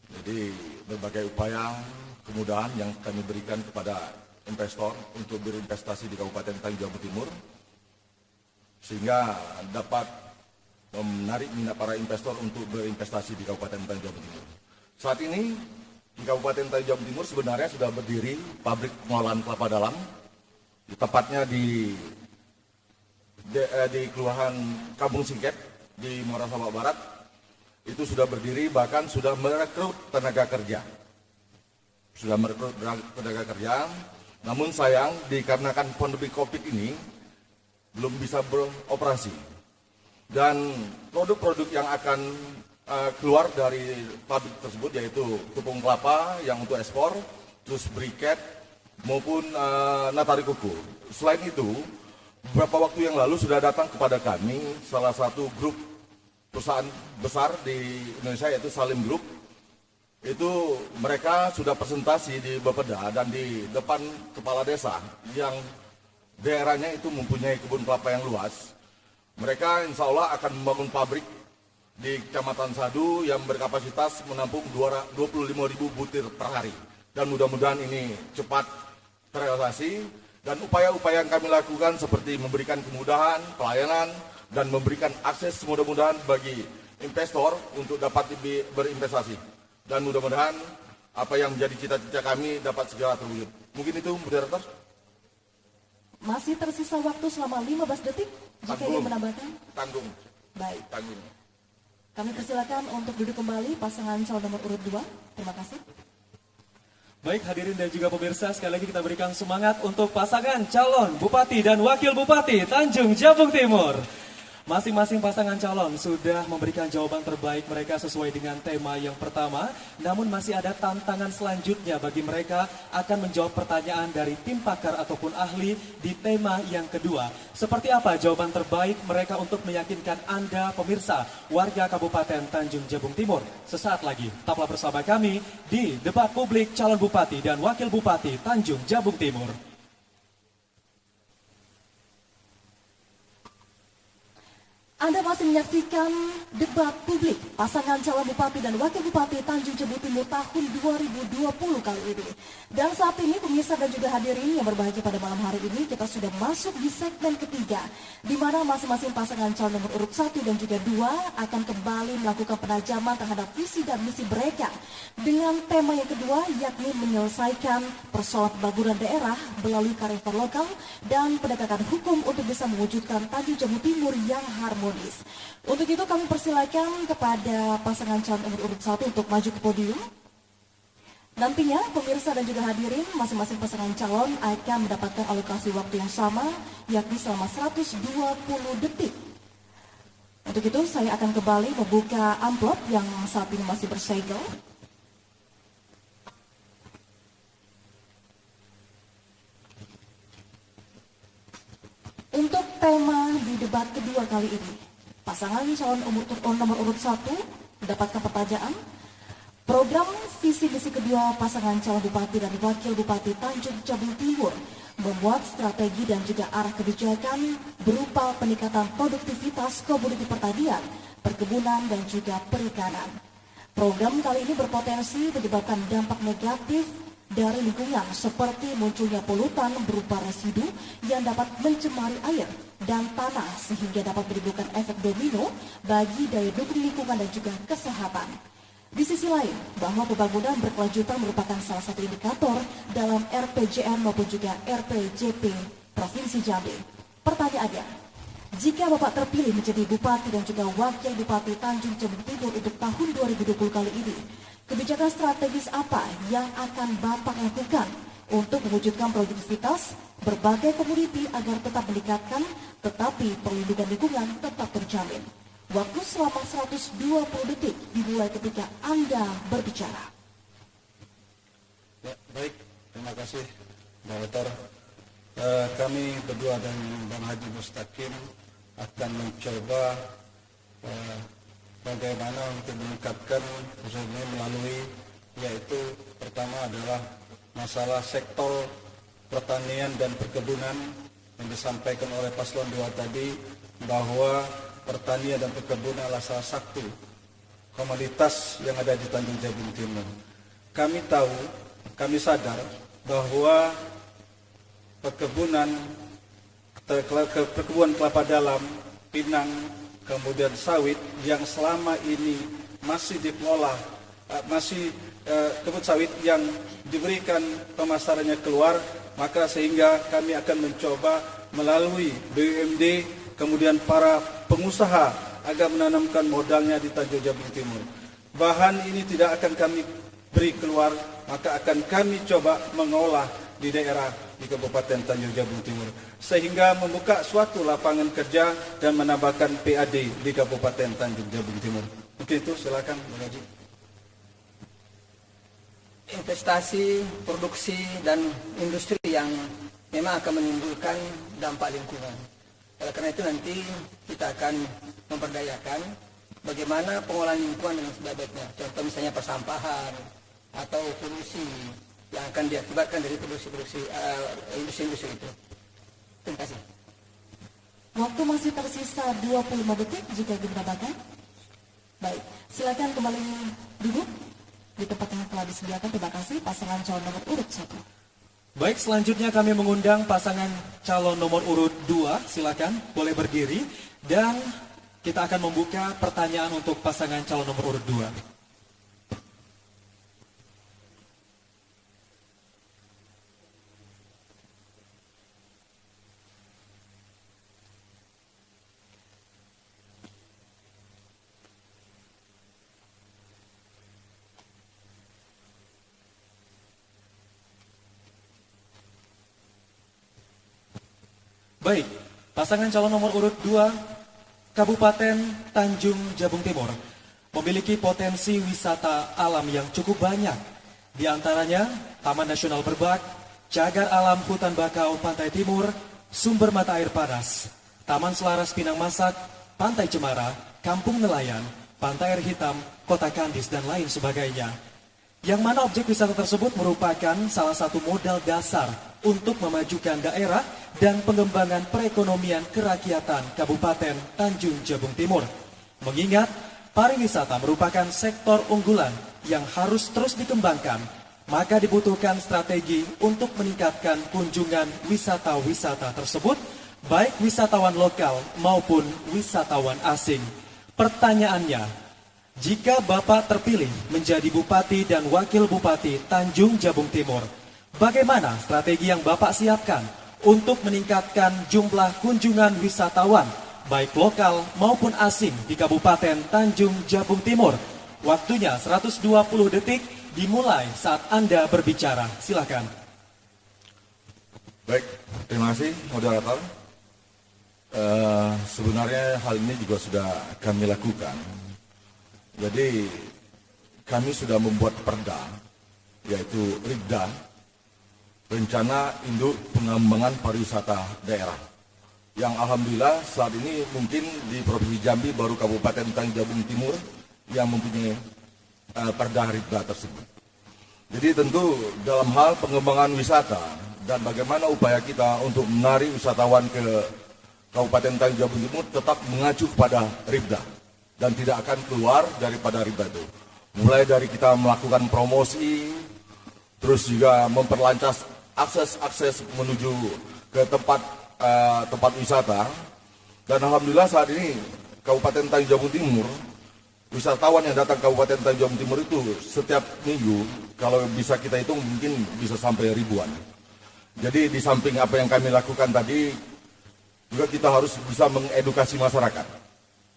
Jadi berbagai upaya kemudahan yang kami berikan kepada investor untuk berinvestasi di Kabupaten Tanjung Jabung Timur sehingga dapat menarik minat para investor untuk berinvestasi di Kabupaten Tanjung Jabung Timur. Saat ini di Kabupaten Tanjung Jabung Timur sebenarnya sudah berdiri pabrik pengolahan kelapa dalam. Tepatnya di Kelurahan Kampung Singkep di Muara Sabak Barat itu sudah berdiri, bahkan sudah merekrut tenaga kerja. Namun sayang dikarenakan pandemi Covid ini belum bisa beroperasi. Dan produk-produk yang akan keluar dari pabrik tersebut yaitu tepung kelapa yang untuk ekspor, terus briket maupun natari kuku. Selain itu, beberapa waktu yang lalu sudah datang kepada kami salah satu grup perusahaan besar di Indonesia yaitu Salim Group. Itu mereka sudah presentasi di Bapeda dan di depan kepala desa yang daerahnya itu mempunyai kebun kelapa yang luas. Mereka insya Allah akan membangun pabrik di Kecamatan Sadu yang berkapasitas menampung 25.000 butir per hari. Dan mudah-mudahan ini cepat terrealisasi. Dan upaya-upaya yang kami lakukan seperti memberikan kemudahan, pelayanan, dan memberikan akses mudah-mudahan bagi investor untuk dapat berinvestasi. Dan mudah-mudahan apa yang menjadi cita-cita kami dapat segera terwujud. Mungkin itu, moderator. Masih tersisa waktu selama 15 detik. Jika ingin menambahkan. Tanggung. Baik. Tanggung. Kami persilakan untuk duduk kembali pasangan calon nomor urut 2. Terima kasih. Baik, hadirin dan juga pemirsa, sekali lagi kita berikan semangat untuk pasangan calon Bupati dan Wakil Bupati Tanjung Jabung Timur. Masing-masing pasangan calon sudah memberikan jawaban terbaik mereka sesuai dengan tema yang pertama. Namun masih ada tantangan selanjutnya bagi mereka akan menjawab pertanyaan dari tim pakar ataupun ahli di tema yang kedua. Seperti apa jawaban terbaik mereka untuk meyakinkan Anda pemirsa warga Kabupaten Tanjung Jabung Timur? Sesaat lagi, tetaplah bersama kami di debat publik calon bupati dan wakil bupati Tanjung Jabung Timur. Anda masih menyaksikan debat publik pasangan calon bupati dan wakil bupati Tanjung Jabung Timur tahun 2020 kali ini. Dan saat ini pemirsa dan juga hadirin yang berbahagia pada malam hari ini, kita sudah masuk di segmen ketiga, di mana masing-masing pasangan calon nomor urut 1 dan juga 2 akan kembali melakukan penajaman terhadap visi dan misi mereka dengan tema yang kedua, yakni menyelesaikan persoalan pembangunan daerah melalui kearifan lokal dan penegakan hukum untuk bisa mewujudkan Tanjung Jabung Timur yang harmonis. Untuk itu kami persilakan kepada pasangan calon nomor urut 1 untuk maju ke podium. Nantinya pemirsa dan juga hadirin, masing-masing pasangan calon akan mendapatkan alokasi waktu yang sama, yakni selama 120 detik. Untuk itu saya akan kembali membuka amplop yang saat ini masih bersegel. Untuk tema di debat kedua kali ini, pasangan calon nomor urut 1 mendapatkan pertanyaan. Program visi misi kedua pasangan calon bupati dan wakil bupati Tanjung Jabung Timur membuat strategi dan juga arah kebijakan berupa peningkatan produktivitas komoditi pertanian, perkebunan dan juga perikanan. Program kali ini berpotensi menyebabkan dampak negatif dari lingkungan seperti munculnya polutan berupa residu yang dapat mencemari air dan tanah sehingga dapat menimbulkan efek domino bagi daya dukung lingkungan dan juga kesehatan. Di sisi lain, bahwa pembangunan berkelanjutan merupakan salah satu indikator dalam RPJM maupun juga RPJP Provinsi Jambi. Pertanyaannya, jika Bapak terpilih menjadi Bupati dan juga Wakil Bupati Tanjung Jabung Timur untuk tahun 2020 kali ini, kebijakan strategis apa yang akan Bapak lakukan untuk mewujudkan produktivitas berbagai komoditi agar tetap meningkatkan, tetapi perlindungan lingkungan tetap terjamin? Waktu selama 120 detik dimulai ketika Anda berbicara. Ya, baik, terima kasih, Mbak Wetar. Kami berdua dan Bang Haji Mustaqim akan mencoba bagaimana untuk meningkatkan khususnya melalui, yaitu pertama adalah masalah sektor pertanian dan perkebunan yang disampaikan oleh Paslon 2 tadi, bahwa pertanian dan perkebunan adalah salah satu komoditas yang ada di Tanjung Jabung Timur. Kami tahu, kami sadar bahwa perkebunan kelapa dalam, pinang, kemudian sawit yang selama ini masih dikelola, kebun sawit yang diberikan pemasarannya keluar, maka sehingga kami akan mencoba melalui BUMD, kemudian para pengusaha agar menanamkan modalnya di Tanjung Jabung Timur. Bahan ini tidak akan kami beri keluar, maka akan kami coba mengolah di daerah di Kabupaten Tanjung Jabung Timur, sehingga membuka suatu lapangan kerja dan menambahkan PAD di Kabupaten Tanjung Jabung Timur. Mungkin itu, silakan Bang Haji. Investasi, produksi, dan industri yang memang akan menimbulkan dampak lingkungan. Oleh karena itu nanti kita akan memperdayakan bagaimana pengolahan lingkungan dengan sebaik-baiknya. Contoh misalnya persampahan atau polusi yang akan diakibatkan dari produksi-produksi industri-industri itu. Terima kasih. Waktu masih tersisa 25 detik jika ingin menambahkan. Baik, silakan kembali duduk di tempat yang telah disediakan. Terima kasih pasangan calon nomor urut 1. Baik, selanjutnya kami mengundang pasangan calon nomor urut 2. Silakan, boleh berdiri. Dan kita akan membuka pertanyaan untuk pasangan calon nomor urut 2. Baik, pasangan calon nomor urut 2 Kabupaten Tanjung Jabung Timur memiliki potensi wisata alam yang cukup banyak. Di antaranya Taman Nasional Berbak, Cagar Alam Hutan Bakau Pantai Timur, Sumber Mata Air Panas, Taman Selaras Pinang Masak, Pantai Cemara, Kampung Nelayan, Pantai Air Hitam, Kota Kandis, dan lain sebagainya. Yang mana objek wisata tersebut merupakan salah satu modal dasar untuk memajukan daerah dan pengembangan perekonomian kerakyatan Kabupaten Tanjung Jabung Timur. Mengingat pariwisata merupakan sektor unggulan yang harus terus dikembangkan, maka dibutuhkan strategi untuk meningkatkan kunjungan wisata-wisata tersebut, baik wisatawan lokal maupun wisatawan asing. Pertanyaannya, jika Bapak terpilih menjadi Bupati dan Wakil Bupati Tanjung Jabung Timur, bagaimana strategi yang Bapak siapkan untuk meningkatkan jumlah kunjungan wisatawan, baik lokal maupun asing di Kabupaten Tanjung Jabung Timur? Waktunya 120 detik dimulai saat Anda berbicara. Silakan. Baik, terima kasih moderator. Sebenarnya hal ini juga sudah kami lakukan. Jadi kami sudah membuat perda, yaitu RIPDA, Rencana Induk Pengembangan Pariwisata Daerah, yang alhamdulillah saat ini mungkin di Provinsi Jambi baru Kabupaten Tanjung Jabung Timur yang mempunyai perda RIPDA tersebut. Jadi tentu dalam hal pengembangan wisata dan bagaimana upaya kita untuk menarik wisatawan ke Kabupaten Tanjung Jabung Timur tetap mengacu kepada RIPDA dan tidak akan keluar daripada RIPDA itu. Mulai dari kita melakukan promosi, terus juga memperlancar akses menuju ke tempat wisata. Dan alhamdulillah saat ini Kabupaten Tanjung Jabung Timur, wisatawan yang datang ke Kabupaten Tanjung Jabung Timur itu setiap minggu, kalau bisa kita hitung mungkin bisa sampai ribuan. Jadi di samping apa yang kami lakukan tadi, juga kita harus bisa mengedukasi masyarakat.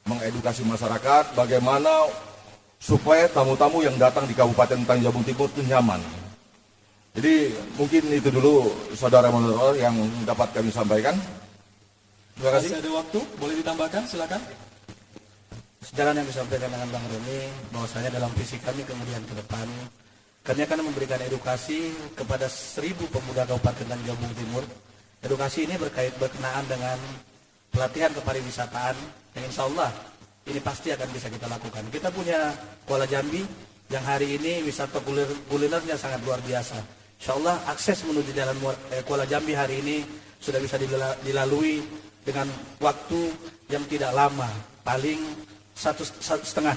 Mengedukasi masyarakat bagaimana supaya tamu-tamu yang datang di Kabupaten Tanjung Jabung Timur itu nyaman. Jadi mungkin itu dulu saudara moderator yang dapat kami sampaikan. Terima kasih. Masih ada waktu, boleh ditambahkan, silakan. Sejalan yang disampaikan dengan Bang Roni, bahwasanya dalam visi kami kemudian ke depan, kami akan memberikan edukasi kepada 1.000 pemuda Kabupaten Tanjung Jabung Timur. Edukasi ini berkenaan dengan pelatihan kepariwisataan yang insya Allah ini pasti akan bisa kita lakukan. Kita punya Kuala Jambi yang hari ini wisata kulinernya sangat luar biasa. Insya Allah akses menuju jalan Kuala Jambi hari ini sudah bisa dilalui dengan waktu yang tidak lama. Paling 1,5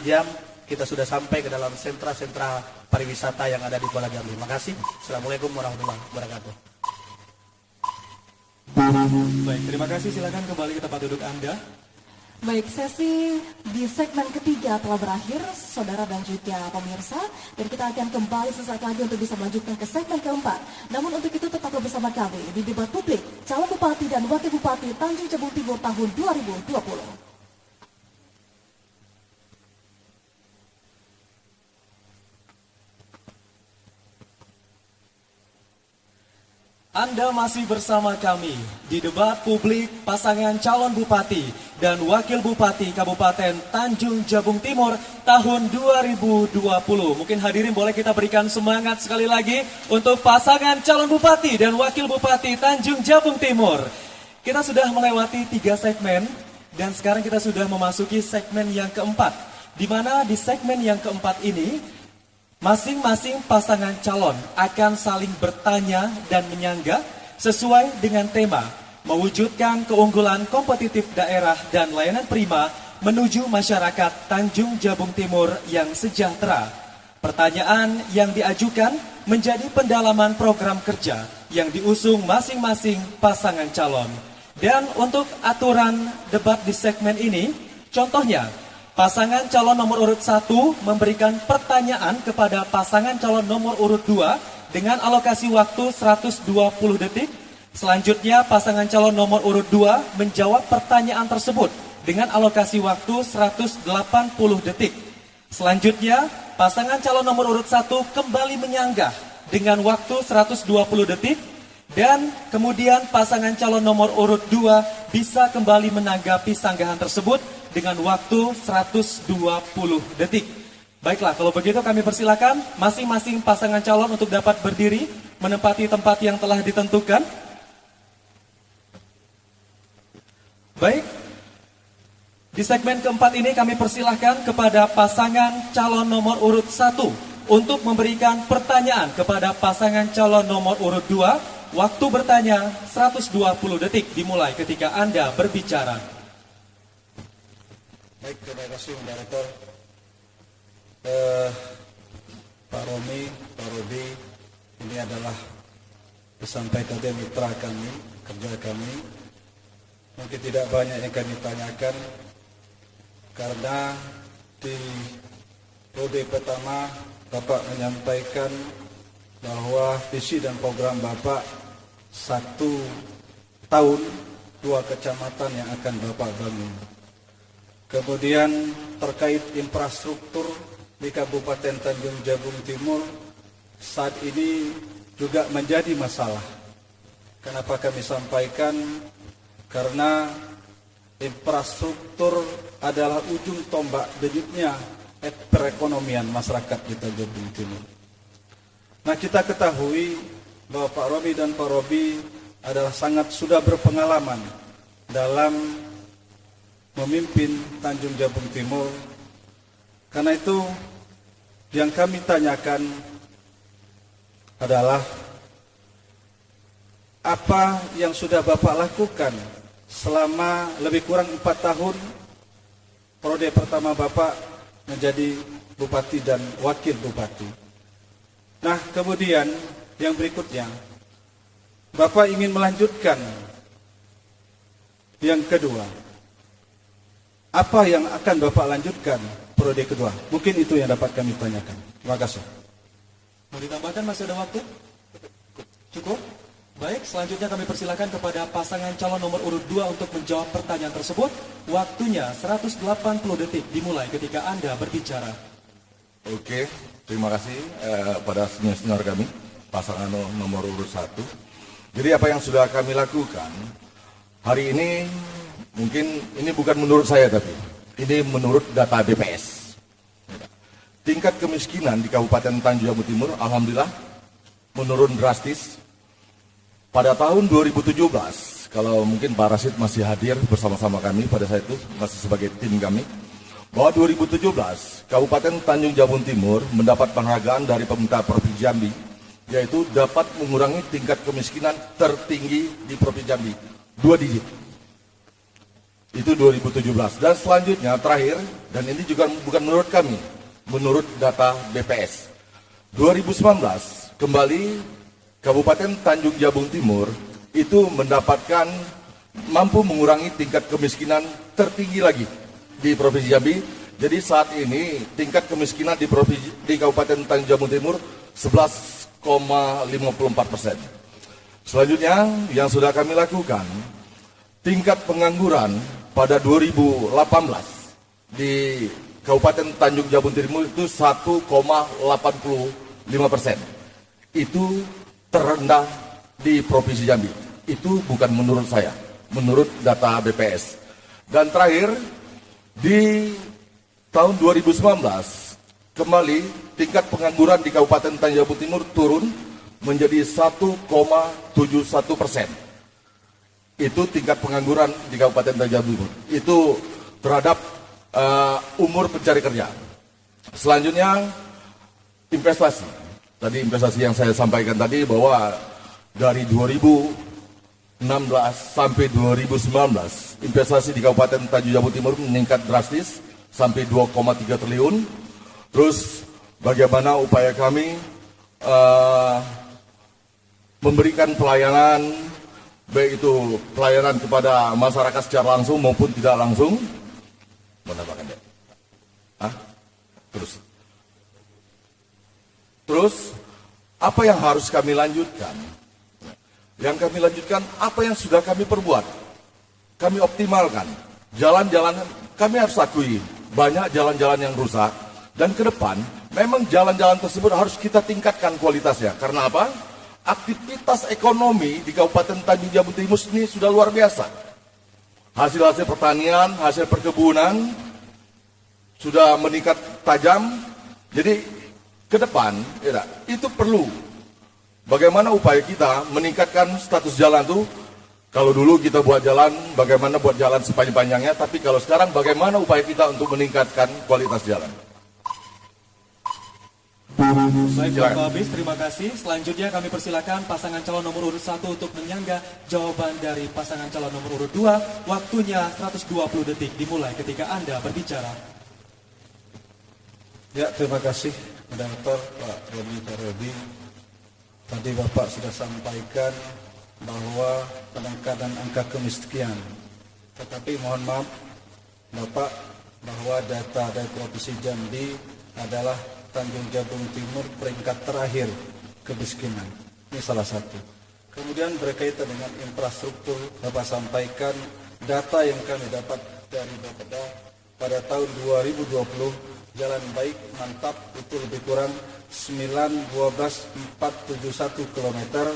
jam kita sudah sampai ke dalam sentra-sentra pariwisata yang ada di Kuala Jambi. Terima kasih. Assalamualaikum warahmatullahi wabarakatuh. Baik, terima kasih. Silakan kembali ke tempat duduk Anda. Baik, sesi di segmen ketiga telah berakhir, saudara dan juga pemirsa. Dan kita akan kembali sesaat lagi untuk bisa melanjutkan ke segmen keempat. Namun untuk itu tetaplah bersama kami di debat publik calon bupati dan wakil bupati Tanjung Jabung Timur tahun 2020. Anda masih bersama kami di debat publik pasangan calon bupati dan wakil bupati Kabupaten Tanjung Jabung Timur tahun 2020. Mungkin hadirin boleh kita berikan semangat sekali lagi untuk pasangan calon bupati dan wakil bupati Tanjung Jabung Timur. Kita sudah melewati 3 segmen dan sekarang kita sudah memasuki segmen yang keempat. Di mana di segmen yang keempat ini masing-masing pasangan calon akan saling bertanya dan menyanggah sesuai dengan tema mewujudkan keunggulan kompetitif daerah dan layanan prima menuju masyarakat Tanjung Jabung Timur yang sejahtera. Pertanyaan yang diajukan menjadi pendalaman program kerja yang diusung masing-masing pasangan calon. Dan untuk aturan debat di segmen ini, contohnya pasangan calon nomor urut 1 memberikan pertanyaan kepada pasangan calon nomor urut 2 dengan alokasi waktu 120 detik. Selanjutnya pasangan calon nomor urut 2 menjawab pertanyaan tersebut dengan alokasi waktu 180 detik. Selanjutnya pasangan calon nomor urut 1 kembali menyanggah dengan waktu 120 detik. Dan kemudian pasangan calon nomor urut 2 bisa kembali menanggapi sanggahan tersebut dengan waktu 120 detik. Baiklah, kalau begitu kami persilakan masing-masing pasangan calon untuk dapat berdiri menempati tempat yang telah ditentukan. Baik, di segmen keempat ini kami persilahkan kepada pasangan calon nomor urut 1 untuk memberikan pertanyaan kepada pasangan calon nomor urut 2. Waktu bertanya 120 detik dimulai ketika Anda berbicara. Baik, terima kasih moderator. Pak Romi, Pak Robi, ini adalah disampaikan dari mitra kami, kerja kami. Mungkin tidak banyak yang kami tanyakan, karena di periode pertama Bapak menyampaikan bahwa visi dan program Bapak 1 tahun 2 kecamatan yang akan Bapak bangun. Kemudian terkait infrastruktur di Kabupaten Tanjung Jabung Timur saat ini juga menjadi masalah. Kenapa kami sampaikan? Karena infrastruktur adalah ujung tombak dejutnya perekonomian masyarakat di Tanjung Jabung Timur. Nah, kita ketahui bahwa Pak Robi dan Pak Robi adalah sangat sudah berpengalaman dalam memimpin Tanjung Jabung Timur. Karena itu yang kami tanyakan adalah apa yang sudah Bapak lakukan selama lebih kurang 4 tahun periode pertama Bapak menjadi Bupati dan Wakil Bupati. Nah, kemudian yang berikutnya, Bapak ingin melanjutkan yang kedua. Apa yang akan Bapak lanjutkan periode kedua? Mungkin itu yang dapat kami tanyakan. Terima kasih. Mau ditambahkan, masih ada waktu? Cukup? Baik, selanjutnya kami persilakan kepada pasangan calon nomor urut 2 untuk menjawab pertanyaan tersebut. Waktunya 180 detik dimulai ketika Anda berbicara. Oke, terima kasih pada senior-senior kami, pasangan nomor urut 1. Jadi apa yang sudah kami lakukan hari ini, mungkin ini bukan menurut saya, tapi ini menurut data BPS. Tingkat kemiskinan di Kabupaten Tanjung Jabung Timur, alhamdulillah, menurun drastis. Pada tahun 2017, kalau mungkin Pak Rasid masih hadir bersama-sama kami pada saat itu, masih sebagai tim kami, bahwa 2017 Kabupaten Tanjung Jabung Timur mendapat penghargaan dari pemerintah Provinsi Jambi, yaitu dapat mengurangi tingkat kemiskinan tertinggi di Provinsi Jambi, 2 digit. Itu 2017. Dan selanjutnya terakhir, dan ini juga bukan menurut kami, menurut data BPS, 2019 kembali Kabupaten Tanjung Jabung Timur itu mendapatkan mampu mengurangi tingkat kemiskinan tertinggi lagi di Provinsi Jambi. Jadi saat ini tingkat kemiskinan di Kabupaten Tanjung Jabung Timur 11,54%. Selanjutnya yang sudah kami lakukan, tingkat pengangguran pada 2018 di Kabupaten Tanjung Jabung Timur itu 1,85%. Itu terendah di Provinsi Jambi. Itu bukan menurut saya, menurut data BPS. Dan terakhir, di tahun 2019 kembali tingkat pengangguran di Kabupaten Tanjung Jabung Timur turun menjadi 1,71%. Itu tingkat pengangguran di Kabupaten Tanjung Jabung Timur. Itu terhadap umur pencari kerja. Selanjutnya investasi. Tadi investasi yang saya sampaikan tadi bahwa dari 2016 sampai 2019 investasi di Kabupaten Tanjung Jabung Timur meningkat drastis sampai 2,3 triliun. Terus bagaimana upaya kami memberikan pelayanan, baik itu pelayanan kepada masyarakat secara langsung maupun tidak langsung. Menambahkan ya? Terus apa yang harus kami lanjutkan? Yang kami lanjutkan apa yang sudah kami perbuat, kami optimalkan. Jalan-jalan kami harus akui banyak jalan-jalan yang rusak, dan ke depan memang jalan-jalan tersebut harus kita tingkatkan kualitasnya. Karena apa? Aktivitas ekonomi di Kabupaten Tanjung Jabung Timur ini sudah luar biasa. hasil-hasil pertanian, hasil perkebunan sudah meningkat tajam. Jadi ke depan ya, itu perlu bagaimana upaya kita meningkatkan status jalan tuh. Kalau dulu kita buat jalan, bagaimana buat jalan sepanjang-panjangnya, tapi kalau sekarang bagaimana upaya kita untuk meningkatkan kualitas jalan. Baik, Bapak Abis, terima kasih. Selanjutnya kami persilakan pasangan calon nomor urut 1 untuk menyangga jawaban dari pasangan calon nomor urut 2. Waktunya 120 detik dimulai ketika Anda berbicara. Ya, terima kasih Moderator Pak Rodi Tarodi. Tadi Bapak sudah sampaikan bahwa peningkatan angka kemiskinan. Tetapi mohon maaf Bapak, bahwa data dari Provinsi Jambi adalah Tanjung Jabung Timur peringkat terakhir kemiskinan. Ini salah satu. Kemudian berkaitan dengan infrastruktur, Bapak sampaikan data yang kami dapat dari Bapeda pada tahun 2020 jalan baik mantap itu lebih kurang 912.471 km.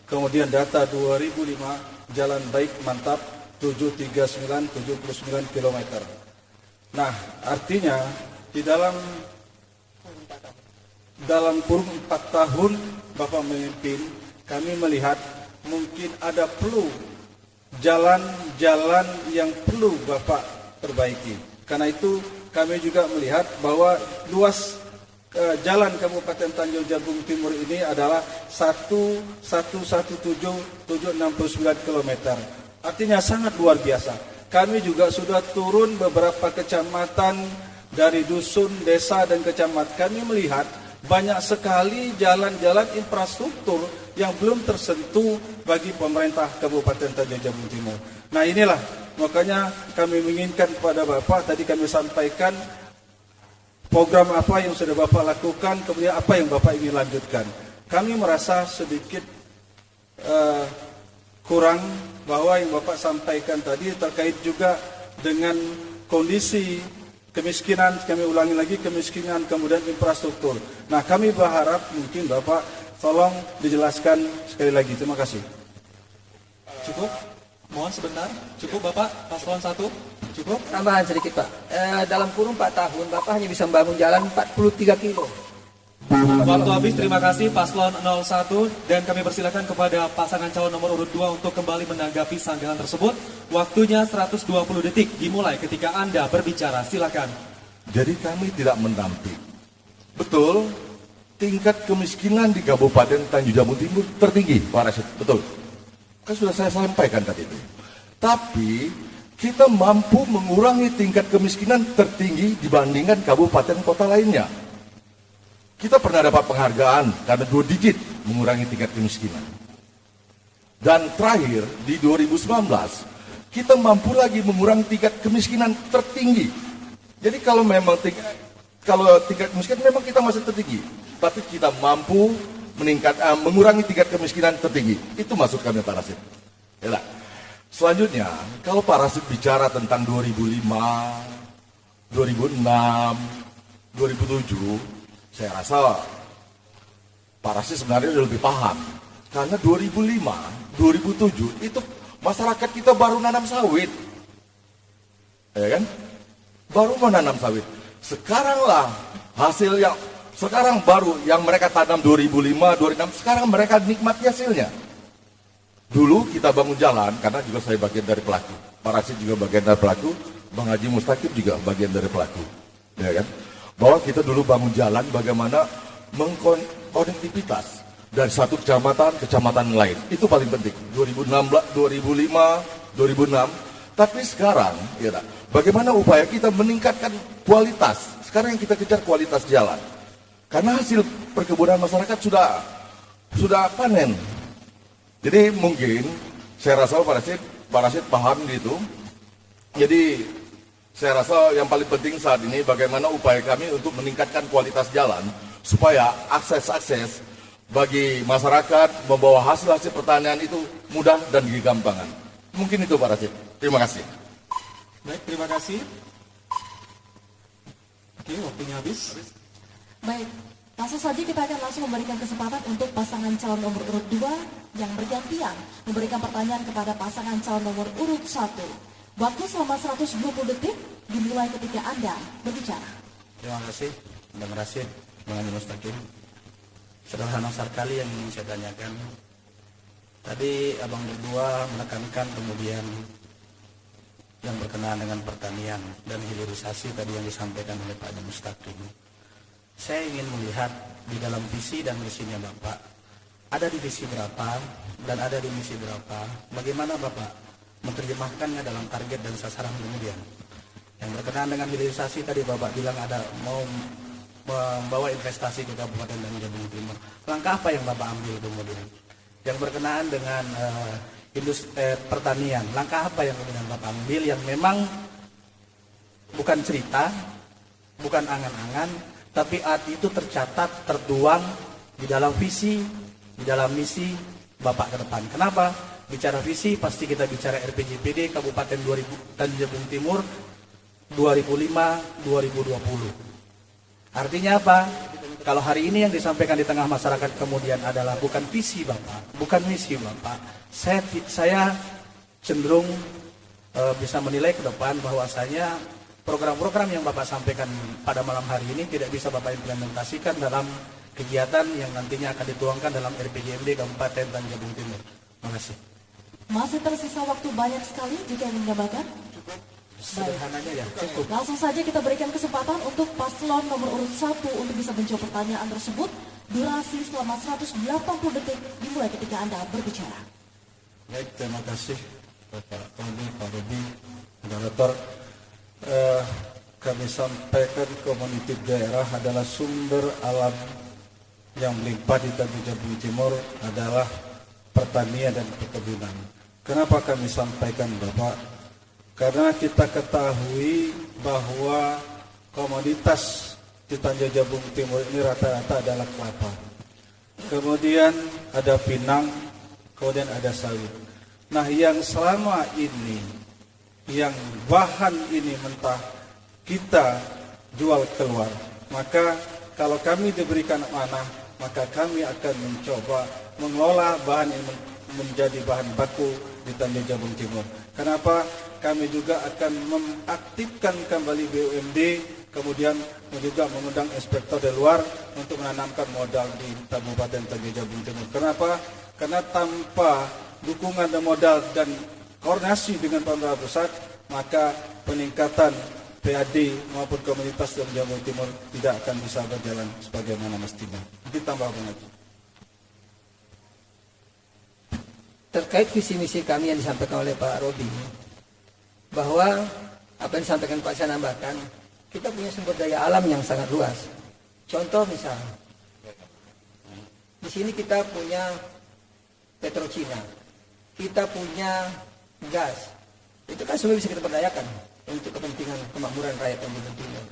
Kemudian data 2005 jalan baik mantap 739.79 km. Nah, artinya di dalam kurun 4 tahun Bapak memimpin, kami melihat mungkin ada perlu jalan-jalan yang perlu Bapak perbaiki. Karena itu kami juga melihat bahwa luas jalan Kabupaten Tanjung Jabung Timur ini adalah 117.769 km. Artinya sangat luar biasa. Kami juga sudah turun beberapa kecamatan dari dusun, desa, dan kecamatan. Kami melihat banyak sekali jalan-jalan infrastruktur yang belum tersentuh bagi pemerintah Kabupaten Tanjung Jabung Timur. Nah, inilah makanya kami menginginkan kepada Bapak, tadi kami sampaikan program apa yang sudah Bapak lakukan, kemudian apa yang Bapak ingin lanjutkan. Kami merasa sedikit kurang bahwa yang Bapak sampaikan tadi terkait juga dengan kondisi kemiskinan, kami ulangi lagi, kemiskinan, kemudian infrastruktur. Nah, kami berharap mungkin Bapak tolong dijelaskan sekali lagi. Terima kasih. Cukup? Mohon sebentar. Cukup Bapak, paslon 1? Cukup? Tambahan sedikit Pak. Dalam kurun 4 tahun Bapak hanya bisa membangun jalan 43 kilo. Waktu habis, terima kasih paslon 01 dan kami persilakan kepada pasangan calon nomor urut 2 untuk kembali menanggapi sanggahan tersebut. Waktunya 120 detik dimulai ketika Anda berbicara. Silakan. Jadi kami tidak menampik. Betul, tingkat kemiskinan di Kabupaten Tanjung Jabung Timur tertinggi, Pak Rashid. Betul. Kan sudah saya sampaikan tadi itu. Tapi kita mampu mengurangi tingkat kemiskinan tertinggi dibandingkan kabupaten kota lainnya. Kita pernah dapat penghargaan karena 2 digit mengurangi tingkat kemiskinan. Dan terakhir di 2019 kita mampu lagi mengurangi tingkat kemiskinan tertinggi. Jadi kalau memang tingkat kemiskinan memang kita masih tertinggi, tapi kita mampu mengurangi tingkat kemiskinan tertinggi. Itu maksud kami Pak Rashid. Yalah. Selanjutnya, kalau Pak Rashid bicara tentang 2005, 2006, 2007, saya rasa Pak Rashid sebenarnya sudah lebih paham. Karena 2005, 2007 itu masyarakat kita baru nanam sawit. Ya kan? Baru menanam sawit. Sekaranglah hasil yang sekarang baru yang mereka tanam 2005, 2006, sekarang mereka nikmati hasilnya. Dulu kita bangun jalan, karena juga saya bagian dari pelaku. Pak Rashid juga bagian dari pelaku, Bang Haji Mustaqim juga bagian dari pelaku. Ya kan? Bahwa kita dulu bangun jalan bagaimana mengkonektivitas dari satu kecamatan ke kecamatan lain. Itu paling penting. 2005, 2006. Tapi sekarang, ya, bagaimana upaya kita meningkatkan kualitas. Sekarang yang kita kejar kualitas jalan. Karena hasil perkebunan masyarakat sudah panen. Jadi mungkin saya rasa Pak Rashid paham gitu. Jadi saya rasa yang paling penting saat ini bagaimana upaya kami untuk meningkatkan kualitas jalan supaya akses bagi masyarakat membawa hasil pertanian itu mudah dan digampangkan. Mungkin itu Pak Rashid. Terima kasih. Baik, terima kasih. Oke, waktunya habis. Baik, langsung saja kita akan langsung memberikan kesempatan untuk pasangan calon nomor urut 2 yang bergantian memberikan pertanyaan kepada pasangan calon nomor urut 1. Waktu selama 120 detik dimulai ketika Anda berbicara. Terima kasih, Bang Rasid, Bang Haji Mustaqim. Sederhana sekali yang ingin saya tanyakan. Tadi abang berdua menekankan kemudian yang berkenaan dengan pertanian dan hilirisasi tadi yang disampaikan oleh Pak Haji Mustaqim. Saya ingin melihat di dalam visi dan misinya Bapak, ada di visi berapa dan ada di misi berapa. Bagaimana Bapak menerjemahkannya dalam target dan sasaran kemudian. Yang berkenaan dengan hilirisasi tadi Bapak bilang ada mau membawa investasi ke Kabupaten dan Jabung Timur. Langkah apa yang Bapak ambil kemudian? Yang berkenaan dengan pertanian, langkah apa yang kemudian Bapak ambil yang memang bukan cerita, bukan angan-angan, tapi arti itu tercatat, tertuang di dalam visi, di dalam misi Bapak ke depan. Kenapa? Bicara visi pasti kita bicara RPJPD Kabupaten Tanjung Timur 2005-2020. Artinya apa? Kalau hari ini yang disampaikan di tengah masyarakat kemudian adalah bukan visi Bapak, bukan misi Bapak, saya cenderung bisa menilai ke depan bahwasanya program-program yang Bapak sampaikan pada malam hari ini tidak bisa Bapak implementasikan dalam kegiatan yang nantinya akan dituangkan dalam RPJMD Kabupaten Tanjung Timur. Terima kasih. Masih tersisa waktu banyak sekali jika ingin menambahkan. Sederhananya ya, cukup. Langsung saja kita berikan kesempatan untuk paslon nomor urut 1 untuk bisa menjawab pertanyaan tersebut. Durasi selama 180 detik dimulai ketika Anda berbicara. Baik, terima kasih Bapak Tony, Pak Robi, moderator. Kami sampaikan komunitas daerah adalah sumber alam yang melimpah di Tanjung Jabung Timur adalah pertanian dan perkebunan. Kenapa kami sampaikan Bapak? Karena kita ketahui bahwa komoditas di Tanjung Jabung Timur ini rata-rata adalah kelapa. Kemudian ada pinang, kemudian ada sawit. Nah, yang selama ini, yang bahan ini mentah kita jual keluar. Maka kalau kami diberikan amanah, maka kami akan mencoba mengelola bahan ini menjadi bahan baku di Tanjung Jabung Timur. Kenapa? Kami juga akan mengaktifkan kembali BUMD, kemudian juga mengundang inspektor dari luar untuk menanamkan modal di Kabupaten Tanjung Jabung Timur. Kenapa? Karena tanpa dukungan dan modal dan koordinasi dengan pemerintah pusat, maka peningkatan PAD maupun komunitas Tanjung Jabung Timur tidak akan bisa berjalan sebagaimana mestinya. Ditambah lagi. Terkait visi misi kami yang disampaikan oleh Pak Robi, bahwa apa yang disampaikan Pak saya nambahkan, kita punya sumber daya alam yang sangat luas. Contoh misal, di sini kita punya Petrocina, kita punya gas, itu kan semua bisa kita berdayakan untuk kepentingan kemakmuran rakyat Tanjung Timur.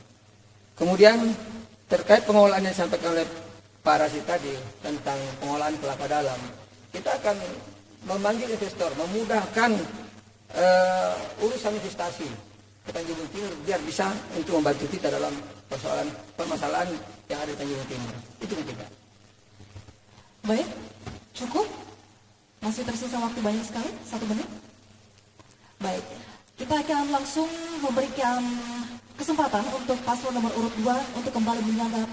Kemudian terkait pengelolaan yang disampaikan oleh Pak Rasid tadi tentang pengolahan kelapa dalam, kita akan memanggil investor, memudahkan urusan investasi ke Tanjung Timur biar bisa untuk membantu kita dalam permasalahan yang ada di Tanjung Timur. Itu kita. Baik, cukup. Masih tersisa waktu banyak sekali, 1 menit. Baik, kita akan langsung memberikan kesempatan untuk paslon nomor urut 2 untuk kembali menyanggah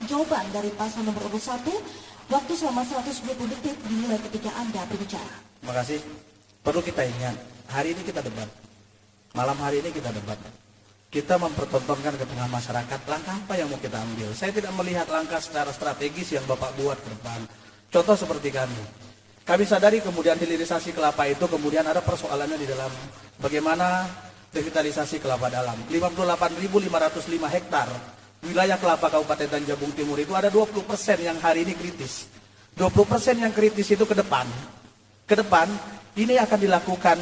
jawaban dari paslon nomor urut 1. Waktu selama 120 detik dimulai ketika Anda berbicara. Terima kasih. Perlu kita ingat, hari ini kita debat. Malam hari ini kita debat. Kita mempertontonkan ke tengah masyarakat langkah apa yang mau kita ambil. Saya tidak melihat langkah secara strategis yang Bapak buat ke depan. Contoh seperti kami. Kami sadari kemudian hilirisasi kelapa itu kemudian ada persoalannya di dalam bagaimana revitalisasi kelapa dalam. 58.505 hektar wilayah kelapa Kabupaten Tanjung Timur itu ada 20% yang hari ini kritis. 20% yang kritis itu ke depan. Ke depan ini akan dilakukan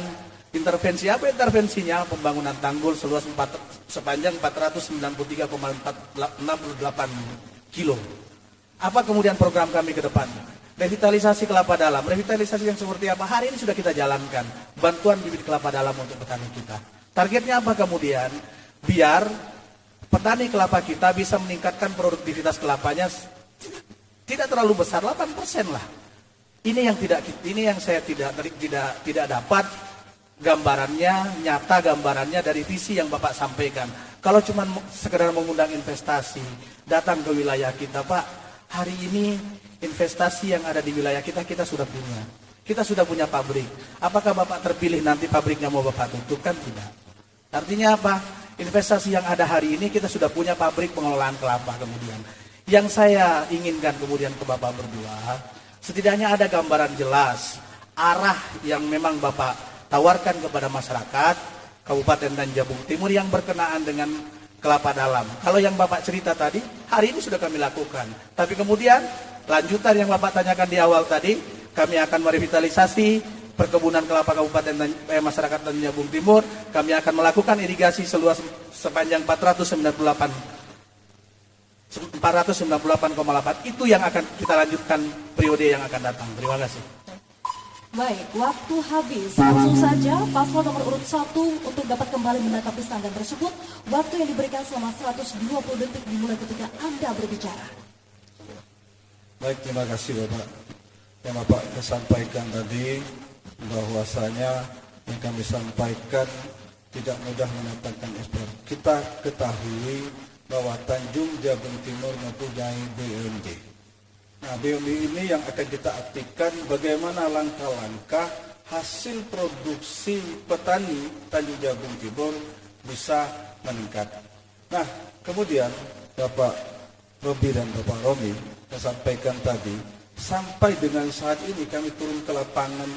intervensi. Apa intervensinya? Pembangunan tanggul seluas sepanjang 493,68 kilo. Apa kemudian program kami ke depan? Revitalisasi kelapa dalam. Revitalisasi yang seperti apa? Hari ini sudah kita jalankan. Bantuan bibit kelapa dalam untuk petani kita. Targetnya apa kemudian? Biar petani kelapa kita bisa meningkatkan produktivitas kelapanya tidak terlalu besar, 8% lah. Ini yang saya tidak dapat gambarannya, nyata gambarannya dari visi yang Bapak sampaikan. Kalau cuma sekedar mengundang investasi, datang ke wilayah kita, Pak, hari ini investasi yang ada di wilayah kita sudah punya. Kita sudah punya pabrik. Apakah Bapak terpilih nanti pabriknya mau Bapak tutup? Kan tidak. Artinya apa? Investasi yang ada hari ini kita sudah punya pabrik pengelolaan kelapa kemudian. Yang saya inginkan kemudian ke Bapak berdua, setidaknya ada gambaran jelas, arah yang memang Bapak tawarkan kepada masyarakat Kabupaten Tanjung Timur yang berkenaan dengan kelapa dalam. Kalau yang Bapak cerita tadi, hari ini sudah kami lakukan. Tapi kemudian lanjutan yang Bapak tanyakan di awal tadi, kami akan merevitalisasi perkebunan kelapa Kabupaten masyarakat Tanjung Timur. Kami akan melakukan irigasi seluas sepanjang 498,8. Itu yang akan kita lanjutkan periode yang akan datang. Terima kasih. Baik, waktu habis. Langsung saja paslon nomor urut 1 untuk dapat kembali menanggapi standar tersebut. Waktu yang diberikan selama 120 detik dimulai ketika Anda berbicara. Baik, terima kasih Bapak. Yang Bapak sampaikan tadi bahwasanya yang kami sampaikan tidak mudah mendatangkan ekspor. Kita ketahui bahwa Tanjung Jabung Timur mempunyai BUMD. Nah, BUMD ini yang akan kita aktifkan bagaimana langkah-langkah hasil produksi petani Tanjung Jabung Timur bisa meningkat. Nah, kemudian Bapak Robi dan Bapak Romi sampaikan tadi, sampai dengan saat ini kami turun ke lapangan,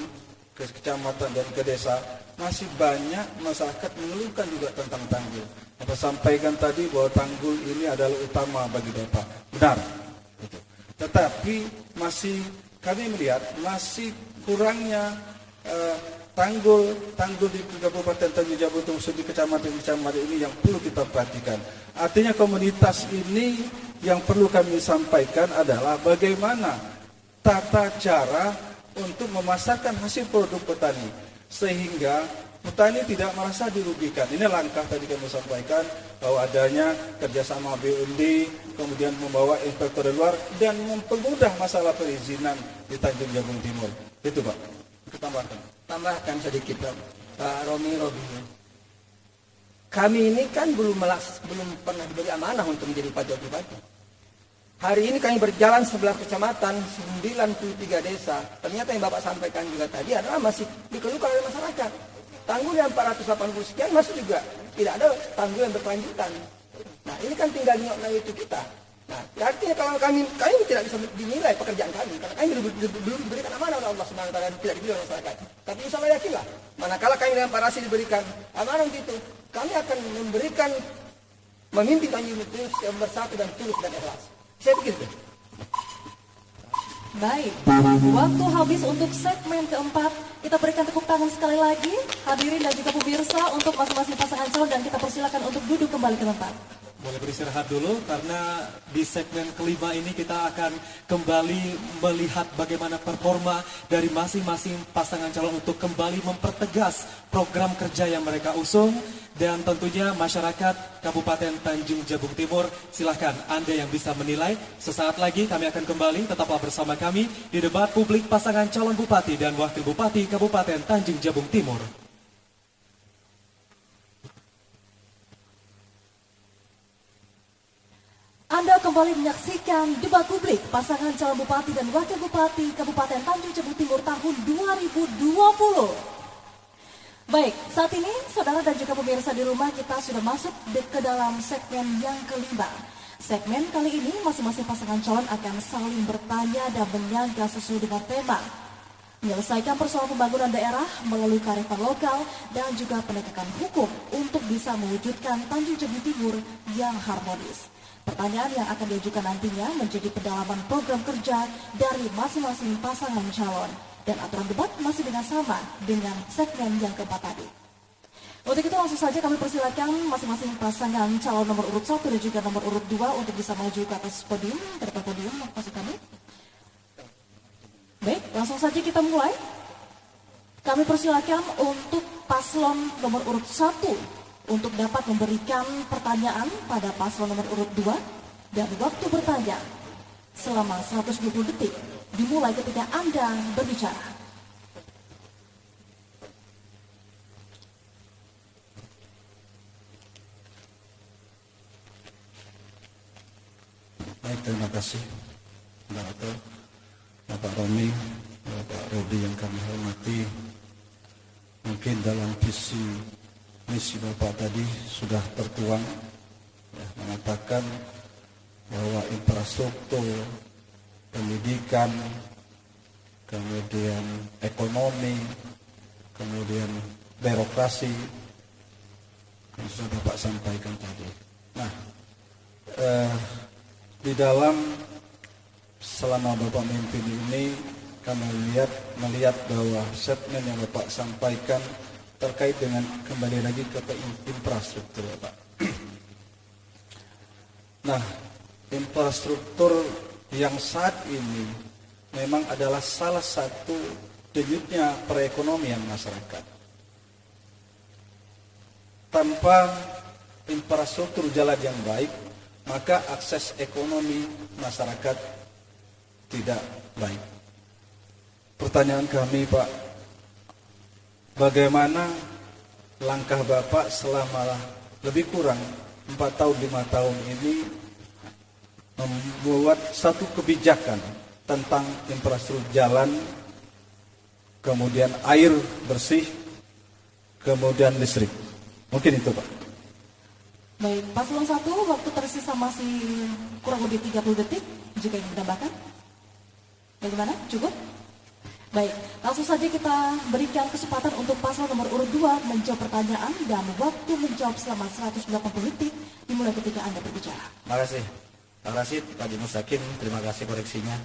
ke kecamatan dan ke desa, masih banyak masyarakat mengeluhkan juga tentang tanggul. Bapak sampaikan tadi bahwa tanggul ini adalah utama bagi Bapak. Benar. Tetapi masih kami melihat masih kurangnya tanggul di Kabupaten Tanjung Jabung Timur di kecamatan-kecamatan ini yang perlu kita perhatikan. Artinya komunitas ini yang perlu kami sampaikan adalah bagaimana tata cara untuk memasarkan hasil produk petani sehingga petani tidak merasa dirugikan. Ini langkah tadi kami sampaikan bahwa adanya kerjasama BUMD, kemudian membawa inspektor dari luar dan mempermudah masalah perizinan di Tanjung Jabung Timur. Itu Pak. Tambahkan sedikit Pak Romi. Kami ini kan belum pernah diberi amanah untuk menjadi bupati. Hari ini kami berjalan 11 kecamatan, 93 desa. Ternyata yang Bapak sampaikan juga tadi adalah masih dikeluhkan oleh masyarakat. Tanggul yang 480 sekian masih juga tidak ada tanggul yang berkelanjutan. Nah, ini kan tinggal nyokna itu kita. Nah, artinya kalau kami tidak bisa dinilai pekerjaan kami, karena kami belum diberikan amanah oleh Allah Subhanahu wa taala, tidak diberi oleh masyarakat. Tapi insya Allah yakinlah, manakala kami dengan Pak Rasid diberikan amanah itu, kami akan memimpin Tanjung Timur yang bersatu dan tulus dan ikhlas. Saya begitu. Baik, waktu habis untuk segmen keempat. Kita berikan tepuk tangan sekali lagi, hadirin dan juga pemirsa untuk masing-masing pasangan calon, dan kita persilakan untuk duduk kembali ke tempat. Boleh beristirahat dulu karena di segmen kelima ini kita akan kembali melihat bagaimana performa dari masing-masing pasangan calon untuk kembali mempertegas program kerja yang mereka usung. Dan tentunya masyarakat Kabupaten Tanjung Jabung Timur, silahkan Anda yang bisa menilai. Sesaat lagi kami akan kembali, tetaplah bersama kami di debat publik pasangan calon bupati dan wakil bupati Kabupaten Tanjung Jabung Timur. Anda kembali menyaksikan debat publik pasangan calon bupati dan wakil bupati Kabupaten Tanjung Jabung Timur tahun 2020. Baik, saat ini saudara dan juga pemirsa di rumah, kita sudah masuk ke dalam segmen yang kelima. Segmen kali ini masing-masing pasangan calon akan saling bertanya dan menyangka sesuai dengan tema. Menyelesaikan persoalan pembangunan daerah melalui kearifan lokal dan juga penegakan hukum untuk bisa mewujudkan Tanjung Jabung Timur yang harmonis. Pertanyaan yang akan diajukan nantinya menjadi pendalaman program kerja dari masing-masing pasangan calon. Dan aturan debat masih dengan sama dengan segmen yang keempat tadi. Untuk itu langsung saja kami persilakan masing-masing pasangan calon nomor urut 1 dan juga nomor urut 2 untuk bisa maju ke atas podium, ke depan podium, maksud kami. Baik, langsung saja kita mulai. Kami persilakan untuk paslon nomor urut 1 untuk dapat memberikan pertanyaan pada paslon nomor urut 2 dan waktu bertanya selama 120 detik. Dimulai ketika Anda berbicara. Baik, terima kasih Bapak Romi, Bapak Rudi yang kami hormati. Mungkin dalam visi misi Bapak tadi sudah tertuang ya, mengatakan bahwa infrastruktur, pendidikan, kemudian ekonomi, kemudian birokrasi yang sudah Bapak sampaikan tadi. Nah, di dalam selama Bapak memimpin ini kami melihat bahwa statement yang Bapak sampaikan terkait dengan kembali lagi ke infrastruktur, Bapak. Nah, infrastruktur yang saat ini memang adalah salah satu denyutnya perekonomian masyarakat. Tanpa infrastruktur jalan yang baik, maka akses ekonomi masyarakat tidak baik. Pertanyaan kami, Pak, bagaimana langkah Bapak selama lebih kurang 4 tahun 5 tahun ini membuat satu kebijakan tentang infrastruktur jalan, kemudian air bersih, kemudian listrik. Mungkin itu, Pak. Baik, paslon 1, waktu tersisa masih kurang lebih 30 detik, jika ingin menambahkan. Bagaimana? Cukup? Baik, langsung saja kita berikan kesempatan untuk paslon nomor urut 2 menjawab pertanyaan dan waktu menjawab selama 180 detik dimulai ketika Anda berbicara. Terima kasih Pak Rasid, Pak Haji Mustaqim, terima kasih koreksinya.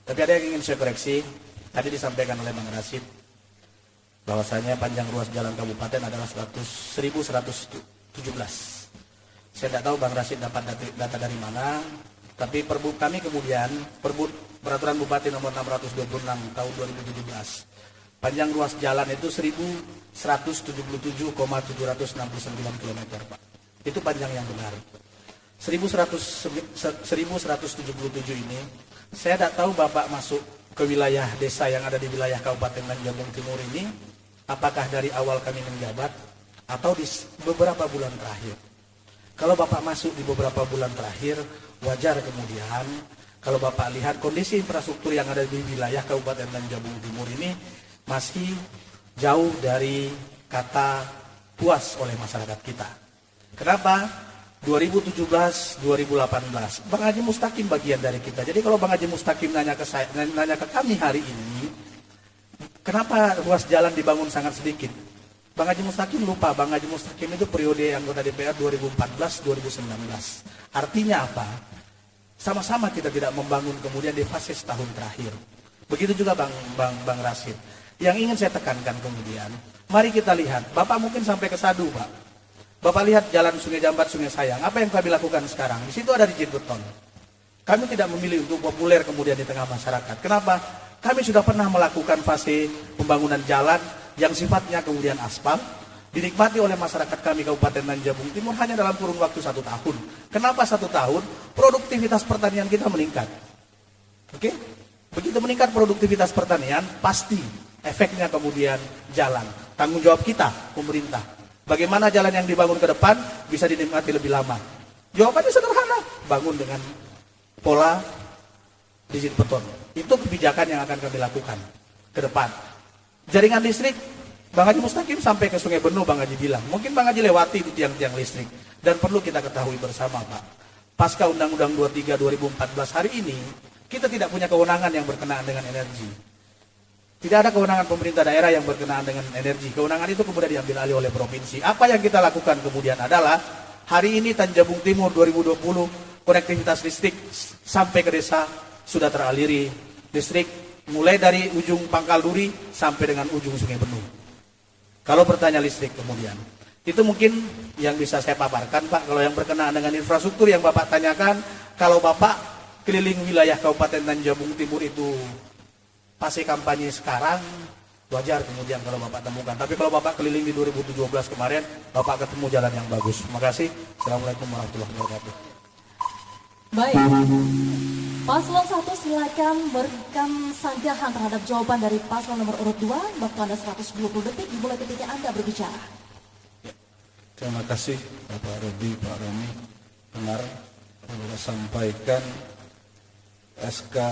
Tapi ada yang ingin saya koreksi. Tadi disampaikan oleh Bang Rasid bahwasanya panjang ruas jalan kabupaten adalah 1117. Saya tidak tahu Bang Rasid dapat data dari mana, tapi kami kemudian peraturan Bupati nomor 626 tahun 2017. Panjang ruas jalan itu 1177,769 km, Pak. Itu panjang yang benar. 1177 ini, saya tidak tahu Bapak masuk ke wilayah desa yang ada di wilayah Kabupaten Jabung Timur ini, apakah dari awal kami menjabat atau di beberapa bulan terakhir. Kalau Bapak masuk di beberapa bulan terakhir, wajar kemudian kalau Bapak lihat kondisi infrastruktur yang ada di wilayah Kabupaten Jabung Timur ini masih jauh dari kata puas oleh masyarakat kita. Kenapa? 2017, 2018, Bang Haji Mustaqim bagian dari kita. Jadi kalau Bang Haji Mustaqim nanya ke kami hari ini, kenapa ruas jalan dibangun sangat sedikit? Bang Haji Mustaqim lupa, Bang Haji Mustaqim itu periode anggota DPR 2014-2019. Artinya apa? Sama-sama kita tidak membangun kemudian di fase setahun terakhir. Begitu juga Bang Rasid. Yang ingin saya tekankan kemudian, mari kita lihat, Bapak mungkin sampai ke Sadu, Pak. Bapak lihat jalan Sungai Jambat, Sungai Sayang. Apa yang kami lakukan sekarang? Di situ ada rigid beton. Kami tidak memilih untuk populer kemudian di tengah masyarakat. Kenapa? Kami sudah pernah melakukan fase pembangunan jalan yang sifatnya kemudian aspal, dinikmati oleh masyarakat kami Kabupaten Jabung Timur hanya dalam kurun waktu 1 tahun. Kenapa 1 tahun? Produktivitas pertanian kita meningkat. Oke? Begitu meningkat produktivitas pertanian, pasti efeknya kemudian jalan. Tanggung jawab kita, pemerintah. Bagaimana jalan yang dibangun ke depan bisa dinikmati lebih lama? Jawabannya sederhana, bangun dengan pola rigid beton. Itu kebijakan yang akan kami lakukan ke depan. Jaringan listrik, Bang Haji Mustaqim sampai ke Sungai Benu, Bang Haji bilang. Mungkin Bang Haji lewati di tiang-tiang listrik. Dan perlu kita ketahui bersama, Pak. Pasca Undang-Undang 23 2014 hari ini, kita tidak punya kewenangan yang berkenaan dengan energi. Tidak ada kewenangan pemerintah daerah yang berkenaan dengan energi. Kewenangan itu kemudian diambil alih oleh provinsi. Apa yang kita lakukan kemudian adalah, hari ini Tanjabung Timur 2020, konektivitas listrik sampai ke desa sudah teraliri listrik, mulai dari ujung Pangkal Duri sampai dengan ujung Sungai Benu. Kalau bertanya listrik kemudian, itu mungkin yang bisa saya paparkan, Pak. Kalau yang berkenaan dengan infrastruktur yang Bapak tanyakan, kalau Bapak keliling wilayah Kabupaten Tanjabung Timur itu fase kampanye sekarang, wajar kemudian kalau Bapak temukan. Tapi kalau Bapak keliling di 2017 kemarin, Bapak ketemu jalan yang bagus. Terima kasih. Assalamualaikum warahmatullahi wabarakatuh. Baik, paslon 1 silakan berikan sanggahan terhadap jawaban dari paslon nomor urut 2. Waktu Anda 120 detik dimulai ketika Anda berbicara. Terima kasih Bapak Rudi, Pak Romi. Benar, Bapak sampaikan SK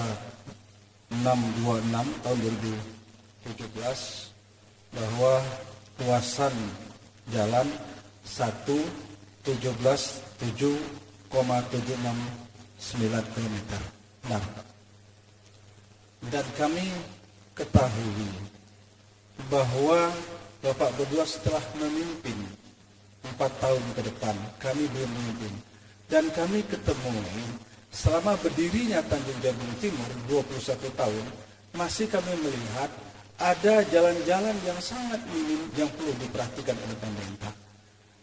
626 tahun 2017 bahwa luasan jalan 117,769 km. Nah, dan kami ketahui bahwa Bapak berdua setelah memimpin 4 tahun ke depan, kami belum memimpin. Dan kami ketemu selama berdirinya Tanjung Jabung Timur 21 tahun, masih kami melihat ada jalan-jalan yang sangat minim yang perlu diperhatikan oleh pemerintah.